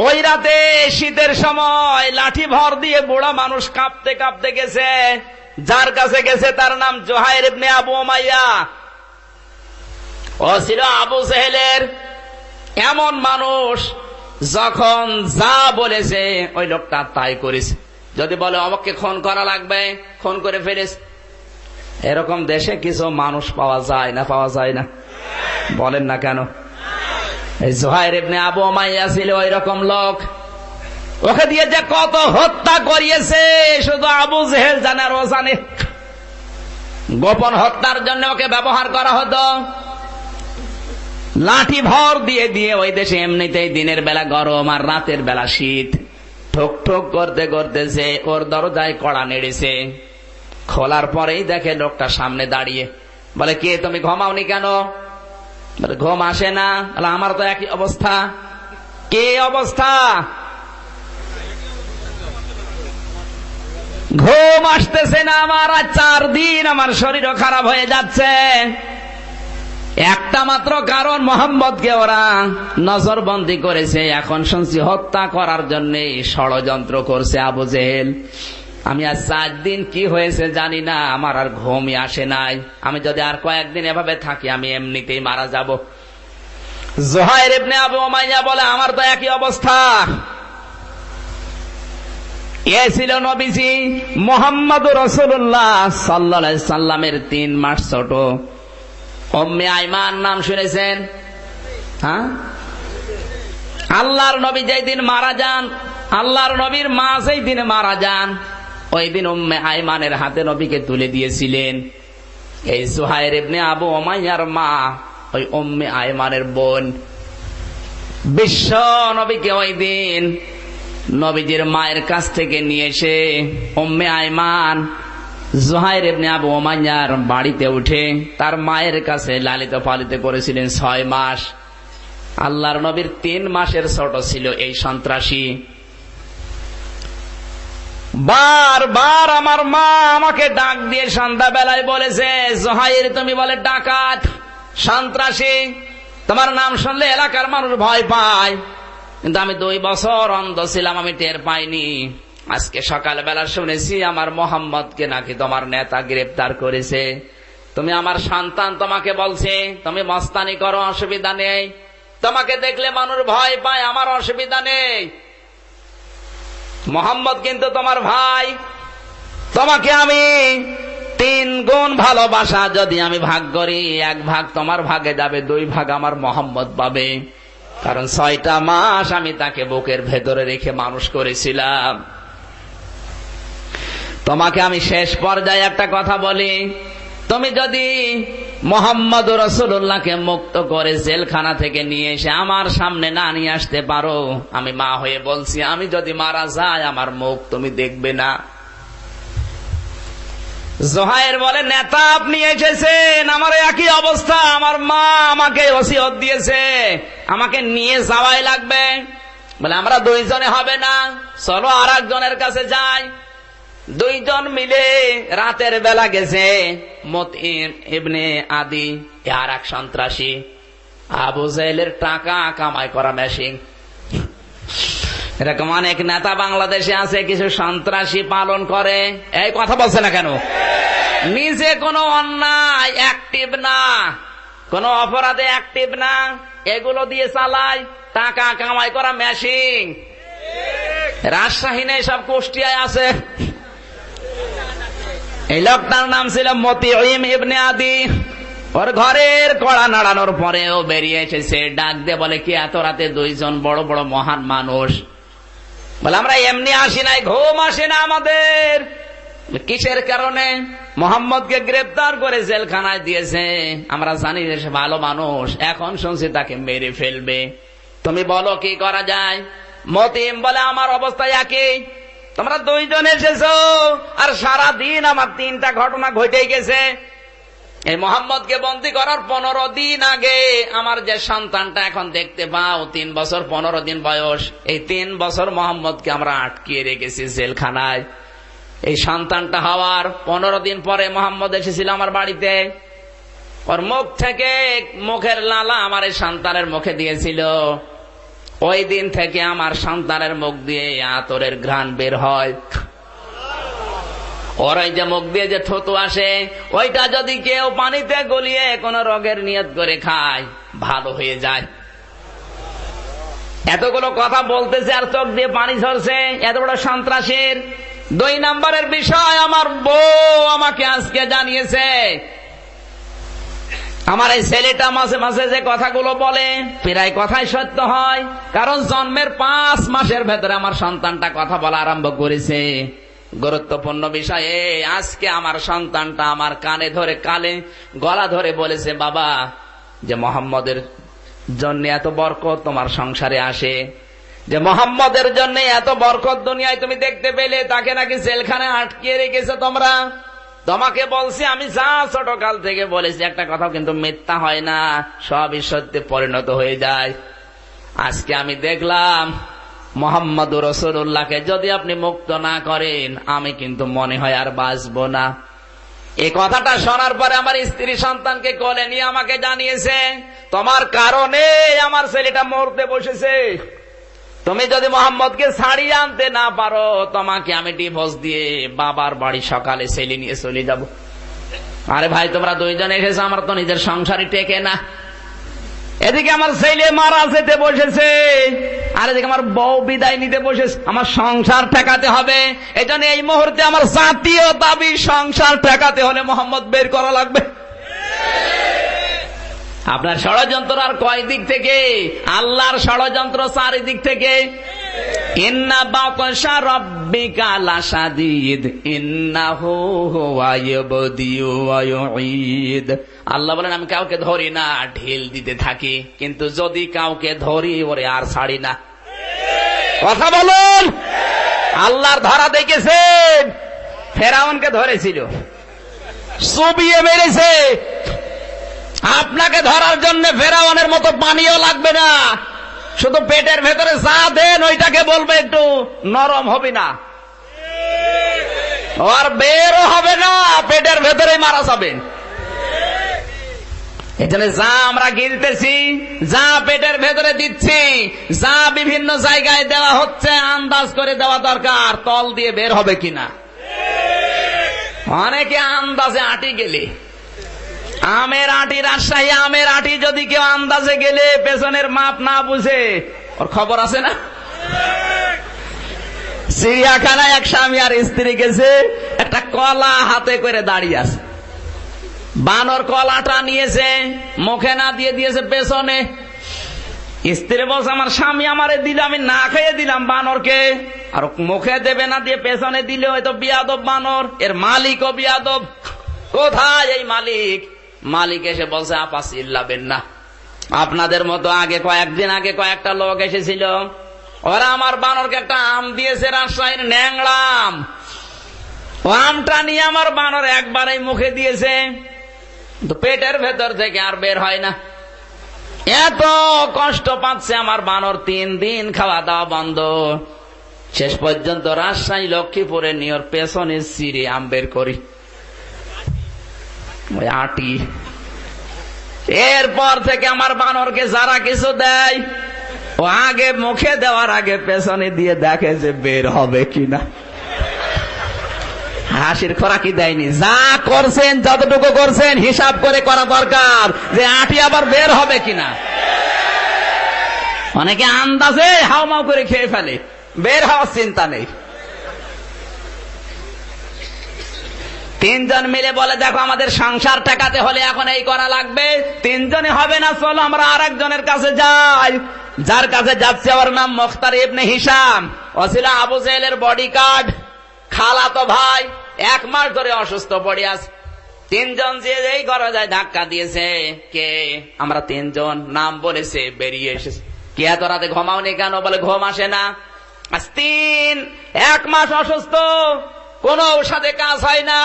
ওই রাতে শীতের সময় লাঠি ভর দিয়ে বুড়া মানুষ কাঁপতে কাঁপতে গেছে, যার কাছে গেছে তার নাম জুহাইর ইবনে আবু উমাইয়া। ও ছিল আবু জেহেলের এমন মানুষ, যখন যা বলেছে ওই লোকটা তাই করেছে। যদি বলে আমাকে খুন করা লাগবে, খুন করে ফেলেছে। এরকম দেশে কিছু মানুষ পাওয়া যায় না, পাওয়া যায় না? বলেন না কেন? এই জুহাইর ইবনে আবু উমাইয়া ছিল ওই রকম লোক। ওকে দিয়ে যে কত হত্যা করিয়েছে শুধু আবু জেহেল জানে আর ও জানে। গোপন হত্যার জন্য ওকে ব্যবহার করা হতো। লাঠি ভর দিয়ে দিয়ে ওই দেশে এমনিতেই দিনের বেলা গরম আর রাতের বেলা শীত, ঠোক ঠোক করতে করতেছে, ওর দরজায় কড়া নেড়েছে। খোলার পরেই দেখে লোকটা সামনে দাঁড়িয়ে। বলে কে তুমি, ঘুমাওনি কেন? বলে ঘুম আসে না। বলে আমার তো একই অবস্থা। কে অবস্থা? ঘুম আসতেছে না আমার, আর 4 দিন আমার শরীরও খারাপ হয়ে যাচ্ছে। একটা মাত্র কারণ, মোহাম্মদকে ওরা নজরবন্দি করেছে, এখন শুনছি হত্যা করার জন্য ষড়যন্ত্র করছে আবু জেহেল। আমি আর 4 দিন কি হয়েছে জানি না, আমার আর ঘুমই আসে নাই। আমি যদি আর কয়েকদিন এভাবে থাকি আমি এমনিতেই মারা যাব। জুহাইর ইবনে আবু উমাইয়া বলে আমার তো একই অবস্থা। এ ছিল নবীজি মুহাম্মদুর রাসূলুল্লাহ সাল্লাল্লাহু আলাইহি সাল্লামের 3 মাস ছোট উম্মে আইমান, নাম শুনেছেন? হ্যাঁ, আল্লাহর নবী যেই দিন মারা যান, আল্লাহর নবীর মা যেই দিন মারা যান, ওই দিন উম্মে আইমানের হাতে নবীকে তুলে দিয়েছিলেন। এই জুহাইর ইবনে আবু উমাইয়ার মা ওই উম্মে আইমানের বোন। বিশ্ব নবীকে ওই দিন নবীজির মায়ের কাছ থেকে নিয়ে এসে উম্মে আইমান জুহাইর ইবনে আবু উমাইয়ার বাড়িতে উঠে তার মায়ের কাছে লালিত পালিত করেছিলেন 6 মাস। আল্লাহর নবীর 3 মাসের ছোট ছিল এই সন্ত্রাসী। বারবার আমার মা আমাকে ডাক দিয়ে সন্ধ্যা বেলায় বলেছে, জুহাইর তুমি বলে ডাকাত, সন্ত্রাসী, তোমার নাম শুনলে এলাকার মানুষ ভয় পায়। কিন্তু আমি 2 বছর অন্ধ ছিলাম, আমি টের পাইনি। আজকে সকালবেলা শুনেছি আমার মোহাম্মদকে নাকি তোমার নেতা গ্রেফতার করেছে। তুমি আমার সন্তান, তোমাকে বলছে তুমি মস্তানি করো, অসুবিধা নেই, তোমাকে দেখলে মানুষ ভয় পায়, আমার অসুবিধা নেই। মোহাম্মদ কিন্তু তোমার ভাই, তোমাকে আমি 3 গুণ ভালোবাসা যদি আমি ভাগ করি, 1 ভাগ তোমার ভাগে যাবে, 2 ভাগ আমার মোহাম্মদ পাবে। কারণ 6টা মাস আমি তাকে বুকের ভেতরে রেখে মানুষ করেছিলাম। তোমাকে আমি শেষ পর্যায়ে একটা কথা বলি, তুমি যদি মুহাম্মদুর রাসূলুল্লাহকে মুক্ত করে জেলখানা থেকে নিয়ে এসে আমার সামনে না নিয়ে আসতে পারো, আমি মা হয়ে বলছি, আমি যদি মারা যাই আমার মুখ তুমি দেখবে না। জুহাইর বলে নেতা আপনি এসেছেন, আমার একই অবস্থা, আমার মা আমাকে ওসিয়ত দিয়েছে আমাকে নিয়ে যাওয়াই লাগবে। বলে আমরা 2 জনে হবে না, চলো আর একজনের কাছে যাই। 2 জন মিলে রাতের বেলা গেছে। মতঈম ইবনে আদি আর এক সন্ত্রাসী, আবু জেহেলের টাকা কামাই করা মেশিন। এরকম অনেক নেতা বাংলাদেশে আছে, কিছু সন্ত্রাসী পালন করে। এই কথা বলছে না কেন? নিজে কোনো অন্যায় অ্যাক্টিভ না, কোন অপরাধে অ্যাক্টিভ না, এগুলো দিয়ে চালায় টাকা কামাই করা মেশিন। রাজশাহী নেই, সব কুষ্টিয়ায় আছে। এই লোকটার নাম ছিল মতিউম ইবনে আদি। ওর ঘরের কড়া নাড়ানোর পরেও বেরিয়ে এসেছে, ডাক দিয়ে বলে, কি এত রাতে দুইজন বড় বড় মহান মানুষ? বলে, আমরা এমনি আসি নাই, ঘুম আসে না আমাদের। কিসের কারণে? মোহাম্মদকে গ্রেফতার করে জেলখানায় দিয়েছে, আমরা জানি যে সে ভালো মানুষ, এখন শুনছি তাকে মেরে ফেলবে। তুমি বলো কি করা যায়? মতিম বলে, আমার অবস্থা একই, তোমরা দুইজন এসেছো আর সারা দিন আমার 3টা ঘটনা ঘটেই গেছে। এই মোহাম্মদকে বন্দী করার 15 দিন আগে আমার যে সন্তানটা এখন দেখতে পাও, 3 বছর 15 দিন বয়স, এই 3 বছর মোহাম্মদকে আমরা আটকিয়ে রেখেছি জেলখানায়। এই সন্তানটা হওয়ার 15 দিন পরে মোহাম্মদ এসেছিল আমার বাড়িতে। ওর মুখ থেকে মুখের লালা আমার এই সন্তানের মুখে দিয়েছিল। ওই দিন থেকে আমার সন্তানের মুখ দিয়ে আতরের ঘ্রাণ বের হয়। ওর ওই যে মুখ দিয়ে যে থুতু আসে, ওইটা যদি কেউ পানিতে গলিয়ে কোন রোগের নিয়ত করে খায়, ভালো হয়ে যায়। এতগুলো কথা বলতেছে আর চোখ দিয়ে পানি ঝরছে, এত বড় সন্ত্রাসীর। 2 নম্বরের বিষয়, আমার বউ আমাকে আজকে জানিয়েছে, আমার এই ছেলেটা মাঝে মাঝে যে কথাগুলো বলে প্রায় কথাই সত্য হয়, কারণ জন্মের 5 মাসের ভেতরে আমার সন্তানটা কথা বলা আরম্ভ করেছে। গুরুত্বপূর্ণ বিষয়ে আজকে আমার সন্তানটা আমার কানে ধরে গলা ধরে বলেছে, বাবা, যে মোহাম্মদের জন্য এত বরকত তোমার সংসারে আসে, যে মোহাম্মদের জন্য এত বরকত দুনিয়ায় তুমি দেখতে পেলে, তাকে নাকি জেলখানায় আটকিয়ে রেখেছো তোমরা। তোমাকে বলছি আমি, যা ছোটকাল থেকে বলেছি, একটা কথা কিন্তু মিথ্যা হয় না, সবই সত্যে পরিণত হয়ে যায়। আজকে আমি দেখলাম মুহাম্মদুর রাসূলুল্লাহকে যদি আপনি মুক্ত না করেন, আমি কিন্তু মনে হয় আর বাঁচবো না। এই কথাটা শোনার পরে আমার স্ত্রী সন্তানকে কোলে নিয়ে আমাকে জানিয়েছে, তোমার কারণে আমার ছেলেটা মরতে বসেছে। তুমি যদি মোহাম্মদকে ছাড়িয়ে আনতে না পারো, তোমাকে আমি ডিভোর্স দিয়ে বাবার বাড়ি সকালে ছেলে নিয়ে চলে যাব। আরে ভাই, তোমরা দুইজন এসেছো, আমার তো নিজের সংসারই টেকে না। এদিকে আমার ছেলে মারা যেতে বসেছে, আর এদিকে আমার বউ বিদায় নিতে বসেছে। আমার সংসার ঠেকাতে হবে। এই জন্য এই মুহূর্তে আমার জাতীয় দাবি, সংসার ঠেকাতে হলে মোহাম্মদ বের করা লাগবে। আপনার ষড়যন্ত্র আর কয় দিক থেকে? আল্লাহর ষড়যন্ত্র 4 দিক থেকে। ইন্না বাতশা রাব্বিকা লাশাদীদ ইন্নাহু হুয়া ইয়াবদিউ ওয়া ইউঈদ। আল্লাহ বলেন, আমি কাউকে ধরি না, ঢিল দিতে থাকি, কিন্তু যদি কাউকে ধরি ওরে আর ছাড়ি না। কথা বলুন। আল্লাহর ধরা দেখেছেন? ফেরাউনকে ধরেছিল, চুবিয়ে মেরেছে। আপনাকে ধরার জন্য ফেরাউনের মতো পানিও লাগবে না, শুধু পেটের ভেতরে যা দেন ওইটাকে বলবে একটু নরম হবে না, আর বেরও হবে না, পেটের ভেতরে মারা যাবেন। এখানে যা আমরা গিলতেছি, যা পেটের ভেতরে দিচ্ছি, যা বিভিন্ন জায়গায় দেওয়া হচ্ছে, আন্দাজ করে দেওয়া দরকার তল দিয়ে বের হবে কিনা। অনেকে আন্দাজে আটি গেলে, আমের আটি, রাজশাহী আমের আটি যদি কেউ আন্দাজে গেলে পেছনের মাপ না বুঝে, ওর খবর আছে না? চিড়িয়াখানায় এক স্বামী আর স্ত্রী গেছে, একটা কলা হাতে করে দাঁড়িয়ে আছে। বানর কলাটা নিয়েছে, মুখে না দিয়ে দিয়েছে পেছনে। স্ত্রী বলছে, আমার স্বামী আমারে দিল, আমি না খেয়ে দিলাম বানরকে, আর মুখে দেবে না দিয়ে পেছনে দিলে হয়তো বিয়াদব বানর, এর মালিকও বিয়াদব। কোথায় এই মালিক? মালিক এসে বলছে, আপা চিল্লাবেন না, আপনাদের মতো আগে কয়েকদিন আগে কয়েকটা লোক এসেছিল, ওরা আমার বানরকে একটা আম দিয়েছে, রাজশাহীর ন্যাংরা আম। ও আমটা নিয়ে আমার বানর একবারেই মুখে দিয়েছে, তো পেটের ভেতর থেকে আর বের হয় না। এত কষ্ট পাচ্ছে আমার বানর, 3 দিন খাওয়া দাওয়া বন্ধ। শেষ পর্যন্ত রাজশাহী লক্ষ্মীপুরে নিয়ে ওর পেছনে চিড়ে আম বের করি, ওই আটি। এরপর থেকে আমার বানরকে যারা কিছু দেয় ও আগে মুখে দেওয়ার আগে পেছনে দিয়ে দেখে যে বের হবে কিনা। হাসির খোরাকি দেয়নি। যা করছেন, যতটুকু করছেন হিসাব করে করা দরকার, যে আটি আবার বের হবে কিনা। অনেকে আন্দাজে হাউমাউ করে খেয়ে ফেলে, বের হওয়ার চিন্তা নেই। তিনজন মিলে বলে, দেখো আমাদের সংসার ঠেকাতে হলে এখন এই করা লাগবে। তিনজনে হবে না, চলো আমরা আর একজনের কাছে যাই। যার কাছে যাচ্ছে ওর নাম মুখতার ইবনে হিশাম। ও ছিল আবু জেহেলের বডিগার্ড, খালাতো ভাই। 1 মাস ধরে অসুস্থ পড়ে আছে। তিনজন যে এই ঘরে যায় ধাক্কা দিয়েছে। কে? আমরা তিনজন। নাম বলেছে, বেরিয়ে এসেছে। কে এত রাতে ঘুমাওনি কেন? বলে ঘুম আসে না। আজ 1 মাস অসুস্থ, কোন ঔষধে কাজ হয় না,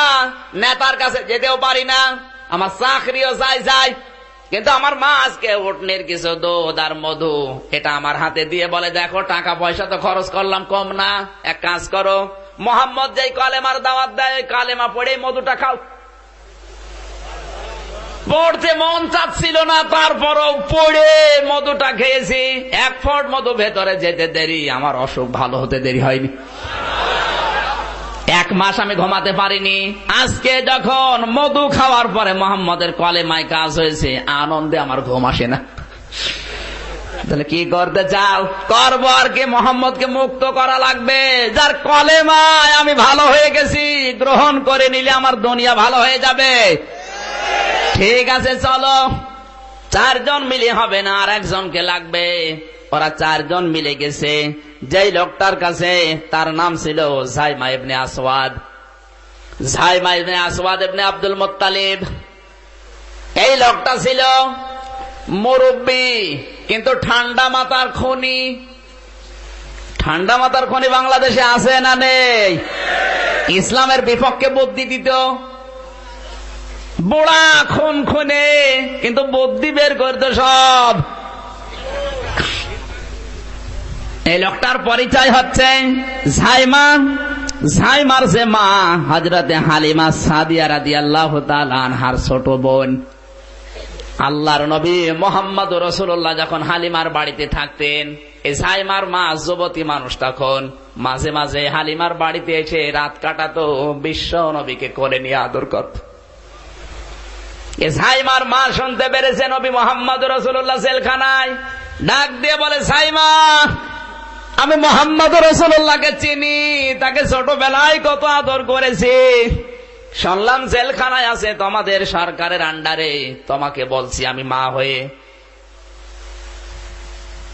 নেতার কাছে যেতেও পারি না, আমার চাকরিও যাই, কিন্তু আমার মা আজকে উটনির কিছু দুধ আর মধু এটা আমার হাতে দিয়ে বলে, দেখো টাকা পয়সা তো খরচ করলাম কম না, এক কাজ করো, মোহাম্মদ যেই কালেমার দাওয়াত দেয় ওই কালেমা পড়ে মধুটা খাও। পড়তে মন চাচ্ছিল না, তারপরও পড়ে মধুটা খেয়েছি। 1 ফোঁটা মধু ভেতরে যেতে দেরি, আমার অসুখ ভালো হতে দেরি হয়নি। 1 মাস আমি ঘুমাতে পারিনি। আজকে যখন মধু খাওয়ার পরে মোহাম্মদের কলেমায় কাজ হয়েছে, আনন্দে আমার ঘুম আসে না। তাহলে কি করতে চাও? করবো আর কি, মোহাম্মদকে মুক্ত করা লাগবে। যার কলেমায় আমি ভালো হয়ে গেছি, গ্রহণ করে নিলে আমার দুনিয়া ভালো হয়ে যাবে। ঠিক আছে চলো। 4 জন মিলে হবে না, আর একজনকে লাগবে। ওরা 4 জন মিলে গেছে। যেই লোকটার কাছে, তার নাম ছিল জাইমা ইবনে আসওয়াদ। জাইমা ইবনে আসওয়াদ ইবনে আব্দুল মুত্তালিব। এই লোকটা ছিল মুরব্বী, কিন্তু ঠান্ডা মাথার খনি। ঠান্ডা মাথার খনি বাংলাদেশে আছে না নেই? ইসলামের বিপক্ষে বুদ্ধি দিত, বুড়া খুনে, কিন্তু বুদ্ধি বের করতো সব। এই লোকটার পরিচয় হচ্ছে জাইমা। জাইমার যে মা হযরতে হালিমা সাদিয়া রাদিয়াল্লাহু তাআলা আনহার ছোট বোন। আল্লাহর নবী মুহাম্মদ রাসূলুল্লাহ যখন হালিমার বাড়িতে থাকতেন, এই জাইমার মা যুবতী মানুষ, তখন মাঝে মাঝে হালিমার বাড়িতে এসে রাত কাটাতো, বিশ্ব নবীকে কোলে নিয়ে আদর করত। এই জাইমার মা শুনতে পেরেছে নবী মুহাম্মদ রাসূলুল্লাহ জেলখানায়, ডাক দিয়ে বলে, জাইমা, আমি মুহাম্মদ রাসূলুল্লাহকে চিনি, তাকে ছোটবেলায় কত আদর করেছি। শুনলাম জেলখানায় আছে তোমাদের সরকারের আন্ডারে, তোমাকে বলছি আমি মা হয়ে,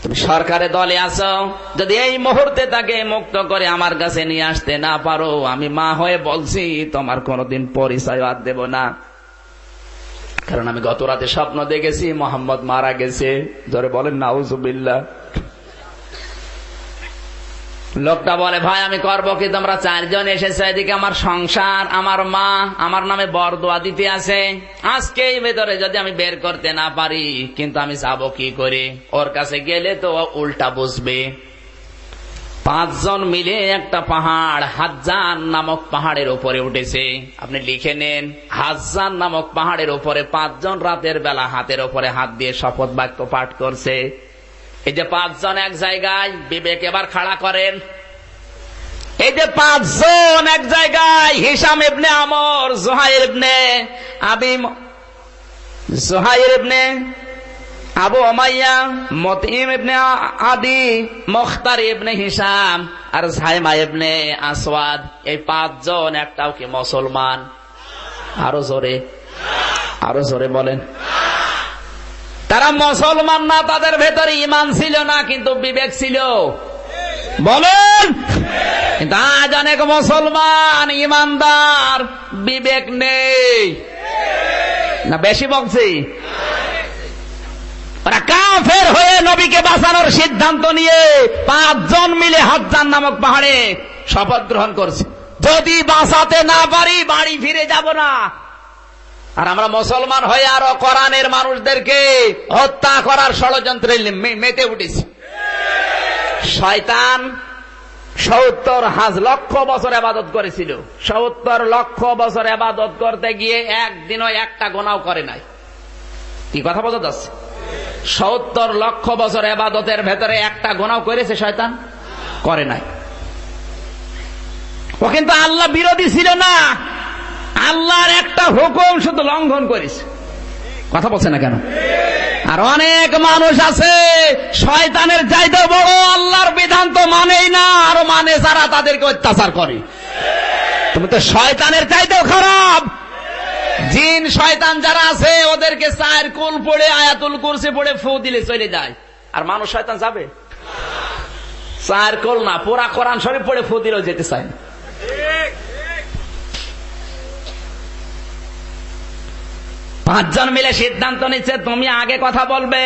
তুমি সরকারের দলে আছো, যদি এই মুহূর্তে তাকে মুক্ত করে আমার কাছে নিয়ে আসতে না পারো, আমি মা হয়ে বলছি তোমার কোনোদিন পরিচয় আর দেব না। কারণ আমি গত রাতে স্বপ্ন দেখেছি মুহাম্মদ মারা গেছে। ধরে বলেন নাউজুবিল্লাহ। লোকটা বলে, ভাই আমি করবো কি, তোমরা 4 জন এসেছে, এদিকে আমার সংসার, আমার মা আমার নামে বরদোয়া দিতে আছে। আজকে এই ভেতরে যদি আমি বের করতে না পারি, কিন্তু আমি যাবো কি করে? ওর কাছে গেলে তো উল্টা বুঝবে। 5 জন মিলে একটা পাহাড়, হাজ্জান নামক পাহাড়ের উপরে উঠেছে। আপনি লিখে নেন, হাজ্জান নামক পাহাড়ের উপরে 5 জন রাতের বেলা হাতের উপরে হাত দিয়ে শপথ বাক্য পাঠ করছে। এই যে 5 জন এক জায়গায়, বিবেক এবার খাড়া করেন। এই যে 5 জন এক জায়গায়, হিশাম ইবনে আমর, জুহাইর ইবনে আবু উমাইয়া, মুতঈম ইবনে আদি, মুখতার ইবনে হিশাম আর জাইমা ইবনে আসওয়াদ। এই 5 জন একটাও কি মুসলমান? আরো জোরে বলেন। তারা মুসলমান না, তাদের ভেতরে ঈমান ছিল না, কিন্তু বিবেক ছিল। বলেন, কিন্তু আজ অনেক মুসলমান ঈমানদার, বিবেক নেই না? বেশি বলছি। ওরা কাফের হয়ে নবীকে বাঁচানোর সিদ্ধান্ত নিয়ে 5 জন মিলে হাজ্জান নামক পাহাড়ে শপথ গ্রহণ করছে, যদি বাঁচাতে না পারি বাড়ি ফিরে যাব না। আর আমরা মুসলমান হয়ে আরো কোরআনের মানুষদেরকে হত্যা করার ষড়যন্ত্রে মেতে উঠেছি। শয়তান 70 লক্ষ বছর ইবাদত করেছিল। 70 লক্ষ বছর ইবাদত করতে গিয়ে একদিনও একটা গুনাহ করে নাই। কি কথা বোঝা যাচ্ছে? 70 লক্ষ বছর ইবাদতের ভেতরে একটা গুনাহ করেছে শয়তান? করে নাই। ও কিন্তু আল্লাহ বিরোধী ছিল না, আল্লাহর একটা হুকুম শুধু লঙ্ঘন করেছে। কথা বলছে না কেন? আর অনেক মানুষ আছে শয়তানের চাইতে বড়, আল্লাহর বিধান তো মানেই না, আর মানে যারা তাদেরকে অত্যাচার করে। তুমি তো শয়তানের চাইতেও খারাপ। জিন শয়তান যারা আছে ওদেরকে 4 কুল পড়ে আয়াতুল কুরসি পড়ে ফু দিলে চলে যায়, আর মানুষ শয়তান যাবে? 4 কুল না, পুরা কোরআন শরীফ পড়ে ফু দিলেও যেতে চায় না। 5 জন মিলে সিদ্ধান্ত নিচ্ছে তুমি আগে কথা বলবে,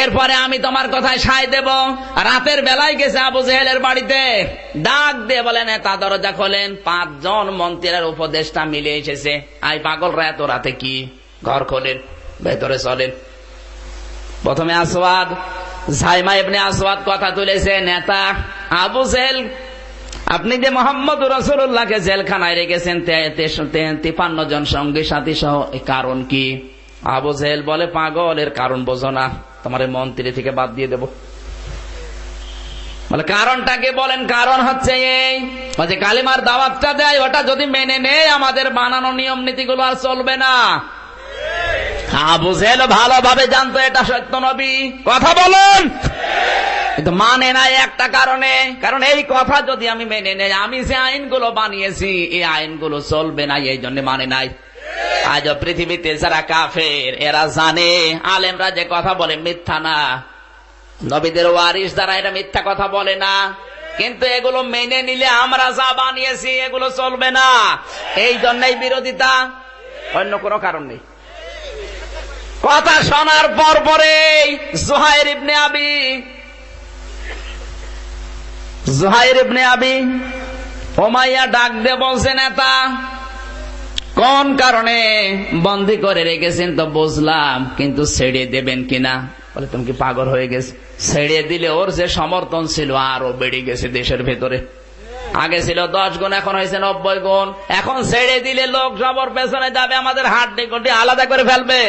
এরপরে আমি তোমার কথায় সায় দেব। রাতের বেলায় গেছে আবু জেহেলের বাড়িতে, ডাক দিয়ে বলেন তা দরজা খোলেন। 5 জন মন্ত্রীর উপদেষ্টা মিলে এসেছে। আই পাগলরা এত রাতে কি, ঘর খোলেন, ভেতরে চলেন। প্রথমে আসওয়াদ, জাইমা ইবনে আসওয়াদ কথা তুলেছে, নেতা আবু জেহেল, আপনি যে মোহাম্মদ রাসূলুল্লাহকে জেলখানায় রেখেছেন 53 জন সঙ্গী সাথী সহ, কারণ কি? আবু জেহেল বলে পাগল, এর কারণ বোঝো না, তোমার মন্ত্রী থেকে বাদ দিয়ে দেব। বলে কারণটাকে বলেন। কারণ হচ্ছে এই, যে কালিমার দাওয়াতটা দেয় ওটা যদি মেনে নেয় আমাদের বানানো নিয়ম নীতিগুলো আর চলবে না। আবু জেহেল ভালোভাবে জানতো এটা সত্য নবী। কথা বলুন, কিন্তু মানে নাই একটা কারণে, কারণ এই কথা যদি আমি মেনে নেই, আমি যে আইনগুলো বানিয়েছি এই আইনগুলো চলবে না, এই জন্য মানে নাই। আজ পৃথিবীতে যারা কাফের এরা জানে আলেমরা যে কথা বলে মিথ্যা না, নবীদের ওয়ারিস দ্বারা এটা মিথ্যা কথা বলে না, কিন্তু এগুলো মেনে নিলে আমরা যা বানিয়েছি এগুলো চলবে না, এই জন্যই বিরোধিতা, অন্য কোনো কারণ নেই। কথা শোনার পর পরেই জুহাইর ইবনে আবি উমাইয়া ডাক দিয়ে বলছে, নেতা কোন কারণে বন্দী করে রেখেছেন তো বুঝলাম, কিন্তু ছেড়ে দেবেন কিনা? বলে তুমি কি পাগল হয়ে গেছে? ছেড়ে দিলে ওর যে সমর্থন ছিল আরো বেড়ে গেছে দেশের ভেতরে। আগে ছিল 10 গুণ, এখন হয়েছে 90 গুণ। এখন ছেড়ে দিলে লোক সবর পেছনে যাবে, আমাদের হাড় গুটি আলাদা করে ফেলবে।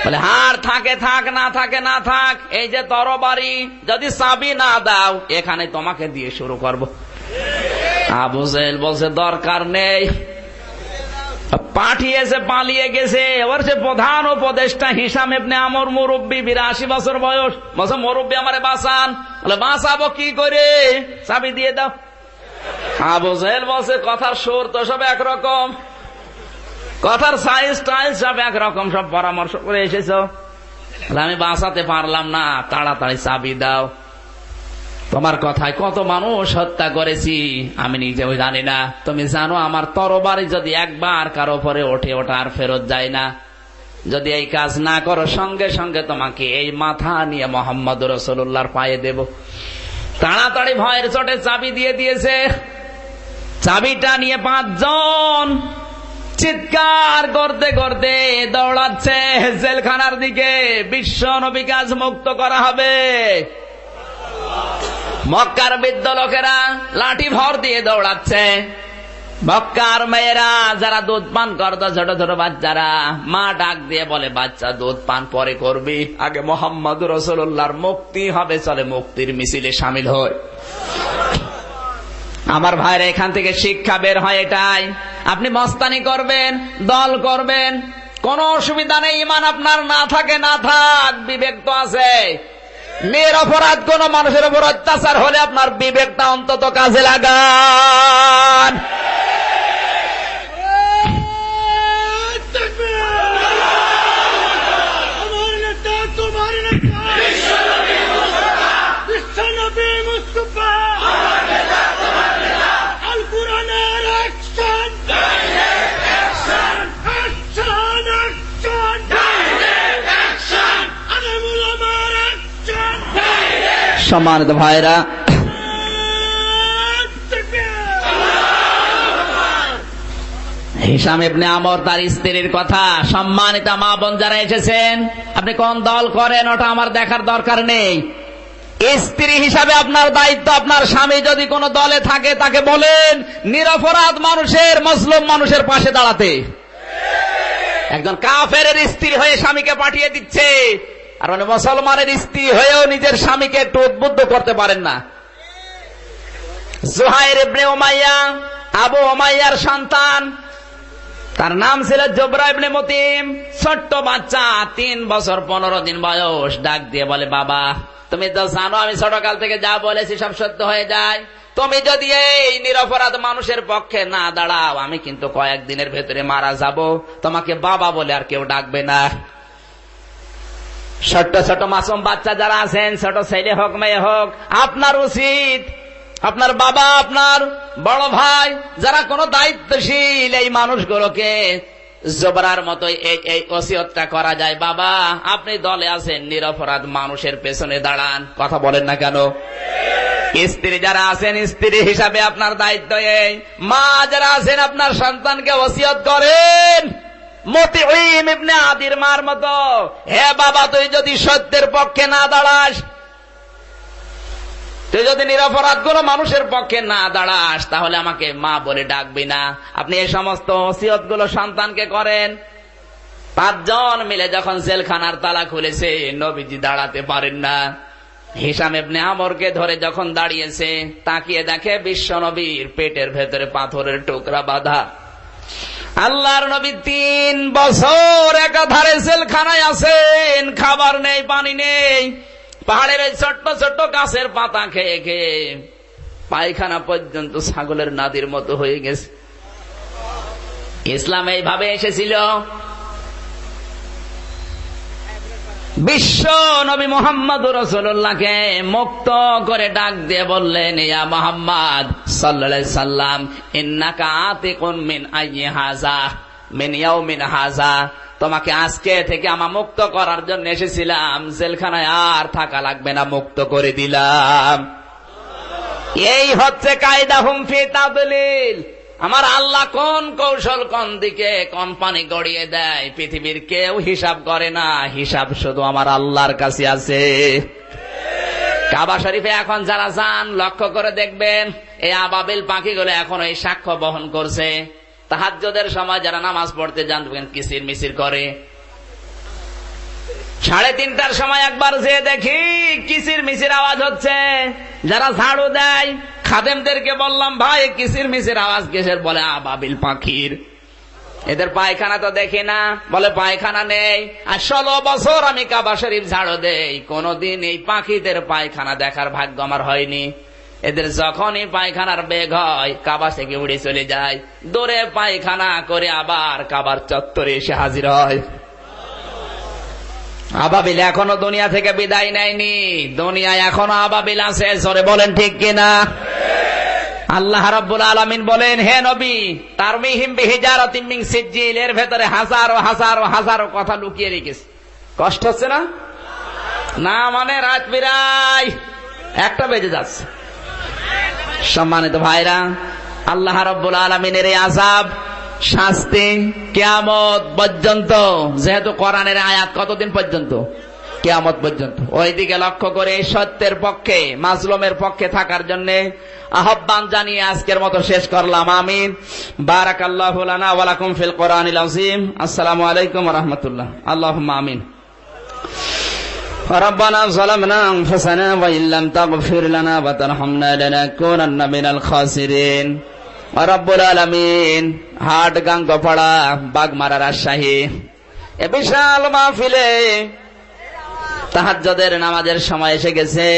বলে হাড় থাকে থাক, না থাকে না থাক, এই যে তরবারি যদি চাবি না দাও এখানে তোমাকে দিয়ে শুরু করব। আবু জেহেল বলছে দরকার নেই, পাঠিয়েছে, পালিয়ে গেছে। এবার সে প্রধান উপদেষ্টা হিশাম ইবনে আমর, মুরব্বী, 82 বছর বয়স, বলছে মুরব্বী আমারে বাঁচান। বলে বাঁচাবো কি করে, চাবি দিয়ে দাও। আবু জেহেল বলছে কথার সুর তো সব একরকম, কথার সাইজ টাইজ সব একরকম, সব পরামর্শ করে এসেছো, আমি বাঁচাতে পারলাম না, তাড়াতাড়ি চাবি দাও। তোমার কথায় কত মানুষ হত্যা করেছি আমি নিজেও জানি না, তুমি জানো আমার তরবারি যদি একবার কারো পরে ওঠে ওটা আর ফেরত যায় না, যদি এই কাজ না করো সঙ্গে সঙ্গে তোমাকে এই মাথা নিয়ে মোহাম্মদ রাসূলুল্লাহর পায়ে দেব। তাড়াতাড়ি ভয়ের চোটে চাবি দিয়ে দিয়েছে। চাবিটা নিয়ে 5 জন চিৎকার করতে করতে দৌড়াচ্ছে জেলখানার দিকে। বিশ্ব নবীকে আজ মুক্ত করা হবে। মক্কার বৃদ্ধ লোকেরা লাঠি ভর দিয়ে দৌড়াচ্ছে, মক্কার মেয়েরা যারা দুধ পান করতো, ছোট ছোট বাচ্চারা, মা ডাক দিয়ে বলে বাচ্চা দুধ পান পরে করবি, আগে মোহাম্মদ রাসূলুল্লাহর মুক্তি হবে, চলে মুক্তির মিছিলে শামিল হয়। আমার ভাইরা এখান থেকে শিক্ষা বের হয় এটাই, আপনি মস্তানি করবেন, দল করবেন, কোন অসুবিধা নেই, ঈমান আপনার না থাকে না থাক, বিবেক তো আছে। নিরপরাধ কোন মানুষের উপর অত্যাচার হলে আপনার বিবেকটা অন্তত কাজে লাগান। সম্মানিত ভাইরা, হিশাম ইবনে আমর তার স্ত্রীর কথা, সম্মানিত মা বোন যারা এসেছেন, আপনি কোন দল করেন ওটা আমার দেখার দরকার নেই। স্ত্রী হিসাবে আপনার দায়িত্ব, আপনার স্বামী যদি কোনো দলে থাকে তাকে বলেন নিরপরাধ মানুষের, মুসলিম মানুষের পাশে দাঁড়াতে। একজন কাফেরের স্ত্রী হয়ে স্বামীকে পাঠিয়ে দিচ্ছে, আর মানে মুসলমানের স্ত্রী হয়েও নিজের স্বামীকে একটু উদ্বুদ্ধ করতে পারেন না। জুহাইর ইবনে উমাইয়া, আবু উমাইয়ার সন্তান, তার নাম ছিল জুবরা ইবনে মুতিম। ছোট্ট বাচ্চা, 3 বছর 15 দিন বয়স, ডাক দিয়ে বলে, বাবা তুমি তো জানো আমি ছোটকাল থেকে যা বলেছি সব সত্য হয়ে যায়। তুমি যদি এই নিরপরাধ মানুষের পক্ষে না দাঁড়াও, আমি কিন্তু কয়েকদিনের ভেতরে মারা যাব। তোমাকে বাবা বলে আর কেউ ডাকবে না। ছোট্ট ছোট মাসুম বাচ্চা যারা আছেন, ছোট ছেলে হোক মেয়ে হোক, আপনার উচিত আপনার বাবা, আপনার বড় ভাই, যারা কোনো দায়িত্বশীল, এই মানুষগুলোকে জবরার মতো এই ওসিয়তটা করা যায়, বাবা আপনি দলে আছেন, নিরপরাধ মানুষের পেছনে দাঁড়ান। কথা বলেন না কেন? স্ত্রী যারা আছেন, স্ত্রী হিসাবে আপনার দায়িত্ব এই। মা যারা আছেন, আপনার সন্তানকে ওসিয়ত করেন মুতিঈম ইবনে আদির মার মতো, হে বাবা তুই যদি সত্যের পক্ষে না দাঁড়াস, তুই যদি নিরপরাধ কোন মানুষের পক্ষে না দাঁড়াস, তাহলে আমাকে মা বলে ডাকবি না। আপনি এই সমস্ত ওসিয়ত গুলো সন্তানকে করেন। 5 জন মিলে যখন জেলখানার তালা খুলেছে, নবীজি দাঁড়াতে পারেন না। হিশাম ইবনে আমরকে ধরে যখন দাঁড়িয়েছে, তাকিয়ে দেখে বিশ্ব নবীর পেটের ভেতরে পাথরের টুকরা বাঁধা। আল্লাহর নবী 3 বছর একাধারে জেলখানায় আছেন, খাবার নেই, পানি নেই, পাহাড়ের এই ছোট্ট ছোট্ট গাছের পাতা খেয়ে খেয়ে পায়খানা পর্যন্ত ছাগলের নাদির মতো হয়ে গেছে। ইসলাম এইভাবে এসেছিল। বিশ্ব নবী মুহাম্মদুর রাসূলুল্লাহকে মুক্ত করে ডাক দিয়ে বললেন, ইয়া মুহাম্মদ সাল্লাল্লাহু আলাইহি সাল্লাম, ইন্নাকা আতিকুন মিন আইয়ি হাযা মিন ইয়াউমিন হাযা, তোমাকে আজকে থেকে আমার মুক্ত করার জন্য এসেছিলাম, জেলখানায় আর থাকা লাগবে না, মুক্ত করে দিলাম। এই হচ্ছে কায়দাহুম ফি তাদলিল। আমার আল্লাহ কোন কৌশল, কোন দিকে কোন পানি গড়িয়ে দেয়, পৃথিবীর কেউ হিসাব করে না, হিসাব শুধু আমার আল্লাহর কাছে আছে। কাবা শরীফে এখন যারা যান, লক্ষ্য করে দেখবেন এই আবাবিল পাখিগুলো এখন এই সাক্ষ্য বহন করছে। তাহাজ্জুদের সময় যারা নামাজ পড়তে যান, কিসির মিসির করে। 3:30টার সময় একবার যে দেখি কিসির মিসির আওয়াজ হচ্ছে। যারা ঝাড়ু দেয়, খাদেমদেরকে বললাম, ভাই কিসির মিসির আওয়াজ কিসের? বলে আবাবিল পাখির। এদের পায়খানা তো দেখি না, বলে পায়খানা নেই। আর 16 বছর আমি কাবা শরীফ ঝাড়ু দেই, কোনদিন এই পাখিদের পায়খানা দেখার ভাগ্য আমার হয়নি। এদের যখনই পায়খানার বেগ হয়, কাবা থেকে উড়ে চলে যায়, দূরে পায়খানা করে আবার কাবার চত্বরে এসে হাজির হয়। আবাবিল এখনো দুনিয়া থেকে বিদায় নেয়নি, দুনিয়ায় এখনো আবাবিল আছে। জোরে বলেন ঠিক কিনা? আল্লাহ রাব্বুল আলামিন বলেন, হে নবী, তারমিহিম বিহিজারাতিন মিন সিজ্জিল, এর ভেতরে হাজারো হাজারো হাজারো কথা লুকিয়ে রেখেছে। কষ্ট হচ্ছে না? না মানে রাত বিরাই 1টা বেজে যাচ্ছে। সম্মানিত ভাইরা, আল্লাহ রাব্বুল আলামিনের এই আযাব, শাস্তি কিয়ামত পর্যন্ত, যেহেতু কোরআনের আয়াত কতদিন পর্যন্ত? কিয়ামত পর্যন্ত। ওইদিকে লক্ষ্য করে সত্যের পক্ষে, মাজলুমের পক্ষে থাকার জন্য আহ্বান জানিয়ে আজকের মতো শেষ করলাম। আমিন। বারাকাল্লাহু লানা ওয়া লাকুম ফিল কোরআনিল আযীম। আসসালামু আলাইকুম ওয়া রাহমাতুল্লাহ। আল্লাহুম্মা আমিন। ربنا ظلمنا أنفسنا وإن لم تغفر لنا وترحمنا لنكونن من الخاسرين। রব্বুল আলামিন, হাট গাঙ্গপাড়া, বাগমারা, রাজশাহী, এ বিশাল মাহফিলে তাহাজ্জুদের নামাজের সময় এসে গেছে।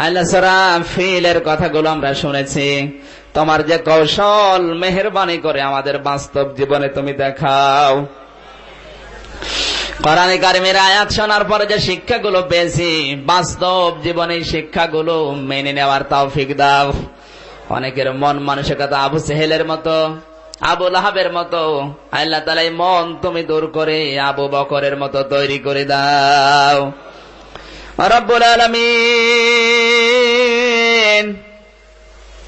আল্লাহ সূরা ফিলের কথাগুলো আমরা শুনেছি। তোমার যে কৌশল, মেহেরবানি করে আমাদের বাস্তব জীবনে তুমি দেখাও। কোরআনে কারিমের আয়াত শোনার পরে যে শিক্ষাগুলো পেয়েছি, বাস্তব জীবনে শিক্ষাগুলো মেনে নেওয়ার তৌফিক দাও। অনেকের মন মানসিকতা আবু সেহেলের মতো, আবু লাহাবের মতো, আল্লাহ তাআলা এই মন তুমি দূর করে আবু বকরের মতো তৈরি করে দাও। রব্বুল আলামিন,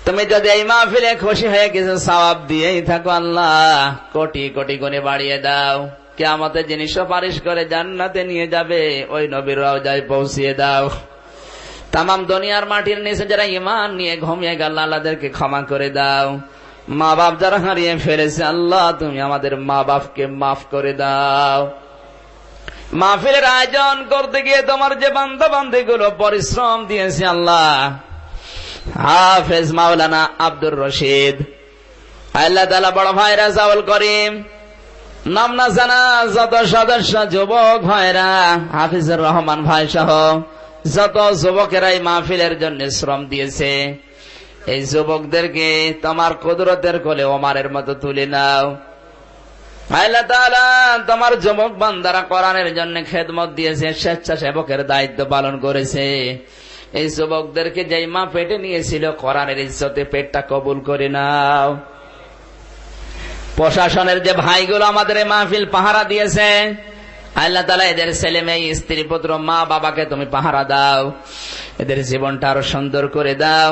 তুমি যদি এই মাহফিলে খুশি হয়ে কিছু সওয়াব দিয়েই থাকো, আল্লাহ কোটি কোটি গুণে বাড়িয়ে দাও। কিয়ামতের যিনি সুপারিশ করে জান্নাতে নিয়ে যাবে, ওই নবীর রওজায় পৌঁছিয়ে দাও। তামাম দুনিয়ার মাটির নিচে যারা ঈমান নিয়ে ঘুমিয়ে গেল, আল্লাহদেরকে ক্ষমা করে দাও। মা বাপ যারা হারিয়ে ফেলেছে, আল্লাহ তুমি আমাদের মা বাপকে মাফ করে দাও। মাহফিলের আয়োজন করতে গিয়ে তোমার যে বান্দা বান্দিগুলো পরিশ্রম দিয়েছে আল্লাহ, হাফেজ মাওলানা আব্দুর রশিদ, আল্লাহ তাআলা বড় ভাই রাজাউল করিম, নাম না জানা যত সদস্য যুবক ভাইরা, হাফিজুর রহমান ভাই সহ যত যুবকেরাই মাহফিলের জন্য শ্রম দিয়েছে, এই যুবকদেরকে তোমার কুদরতের কোলে ওমারের মতো তুলে নাও। আল্লাহ তাআলা তোমার যুবক বান্দারা কোরআনের জন্য খেদমত দিয়েছে, স্বেচ্ছাসেবকের দায়িত্ব পালন করেছে, এই যুবকদেরকে যেই মা পেটে নিয়েছিল কোরআনের ইজ্জতে পেটটা কবুল করে নাও। প্রশাসনের যে ভাইগুলো আমাদের এই মাহফিল পাহারা দিয়েছে, আল্লাহ তাআলা এদের ছেলে মেয়ে স্ত্রী পুত্র মা বাবাকে তুমি পাহারা দাও, এদের জীবনটা আরো সুন্দর করে দাও।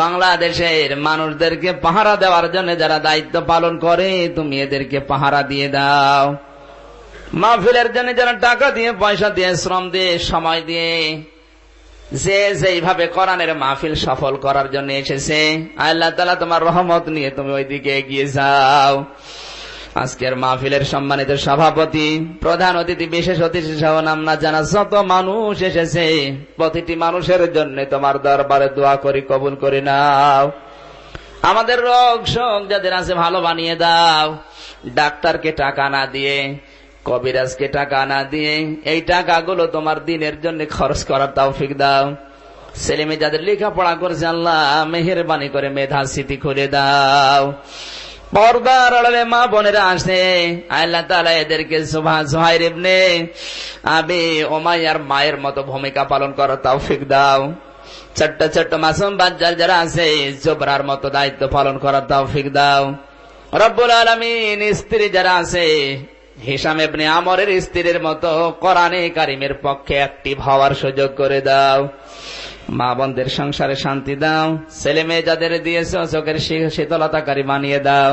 বাংলাদেশের মানুষদেরকে পাহারা দেওয়ার জন্য যারা দায়িত্ব পালন করে, তুমি এদেরকে পাহারা দিয়ে দাও। মাহফিলের জন্য যারা টাকা দিয়ে পয়সা দিয়ে শ্রম দিয়ে সময় দিয়ে যে যেইভাবে কোরআনের মাহফিল সফল করার জন্য এসেছে, আল্লাহ তাআলা তোমার রহমত নিয়ে তুমি ওইদিকে এগিয়ে যাও। আজকের মাহফিলের সম্মানিত সভাপতি, প্রধান অতিথি, বিশেষ অতিথি সহ নাম না জানা যত মানুষ এসেছে, প্রতিটি মানুষের জন্য তোমার দরবারে দোয়া করি, কবুল করে নাও। আমাদের রোগ শোক যাদের আছে ভালো বানিয়ে দাও। ডাক্তারকে টাকা না দিয়ে, কবিরাজকে টাকা না দিয়ে, এই টাকাগুলো তোমার দিনের জন্য খরচ করার তৌফিক দাও। ছেলে মেয়ে যাদের লেখাপড়া করছে, আল্লাহ মেহেরবানি করে মেধা স্মৃতি খুলে দাও। পর্দার আড়ালে মা বোনেরা আসে, আল্লাহ তাআলা এদেরকে সুহাইর ইবনে আবি উমাইয়ার মায়ের মতো ভূমিকা পালন করার তৌফিক দাও। ছোট্ট ছোট্ট মাসুম বাচ্চা যারা আছে, জোবরার মতো দায়িত্ব পালন করার তৌফিক দাও। রব্বুল আলামিন স্ত্রী যারা আছে, হিশাম ইবনে আমরের স্ত্রীর মতো কোরআনে কারিমের পক্ষে অ্যাক্টিভ হওয়ার সুযোগ করে দাও। মা বোনদের সংসারে শান্তি দাও। ছেলে মেয়ে যাদের দিয়েছ, চোখের শীতলতাকারী বানিয়ে দাও।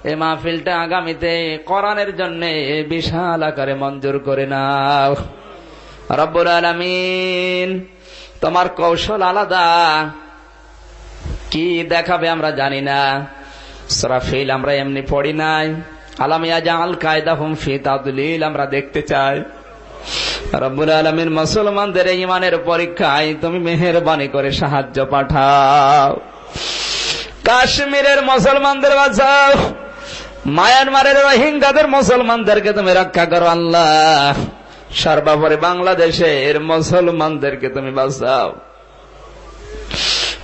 এই মাহফিলটা আগামীতে কোরআনের জন্য বিশাল আকারে মঞ্জুর করে নাও। রব্বুল আলামিন তোমার কৌশল আলাদা, কি দেখাবে আমরা জানি না। সূরা ফিল আমরা এমনি পড়ি নাই, আলাম ইয়াজআল কায়দাহুম ফি তাদলিল আমরা দেখতে চাই। রব্বুল আলামিন মুসলমানদের ঈমানের পরীক্ষায় তুমি মেহেরবানি করে সাহায্য পাঠাও। কাশ্মীরের মুসলমানদের বাঁচাও, মায়ানমারের রোহিঙ্গাদের মুসলমানদেরকে তুমি রক্ষা করো আল্লাহ। সর্বোপরি বাংলাদেশের মুসলমানদেরকে তুমি বাঁচাও।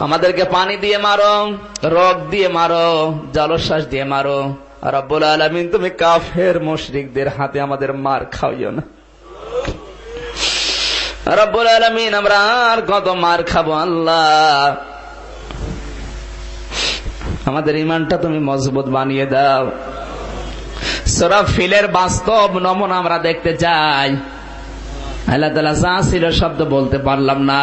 আমাদেরকে পানি দিয়ে মারো, রোগ দিয়ে মারো, জলোচ্ছ্বাস দিয়ে মারো। রব্বুল আলামিন তুমি কাফের মুশরিকদের হাতে আমাদের মার খাওয়িও না। রব্বুল আলামিন আমরা আর কত মার খাবো আল্লাহ, আমাদের ঈমানটা তুমি মজবুত বানিয়ে দাও। সূরা ফিলের বাস্তব নমুনা আমরা দেখতে চাই। আল্লাহ তাআলা যা ছিল শব্দ বলতে পারলাম না।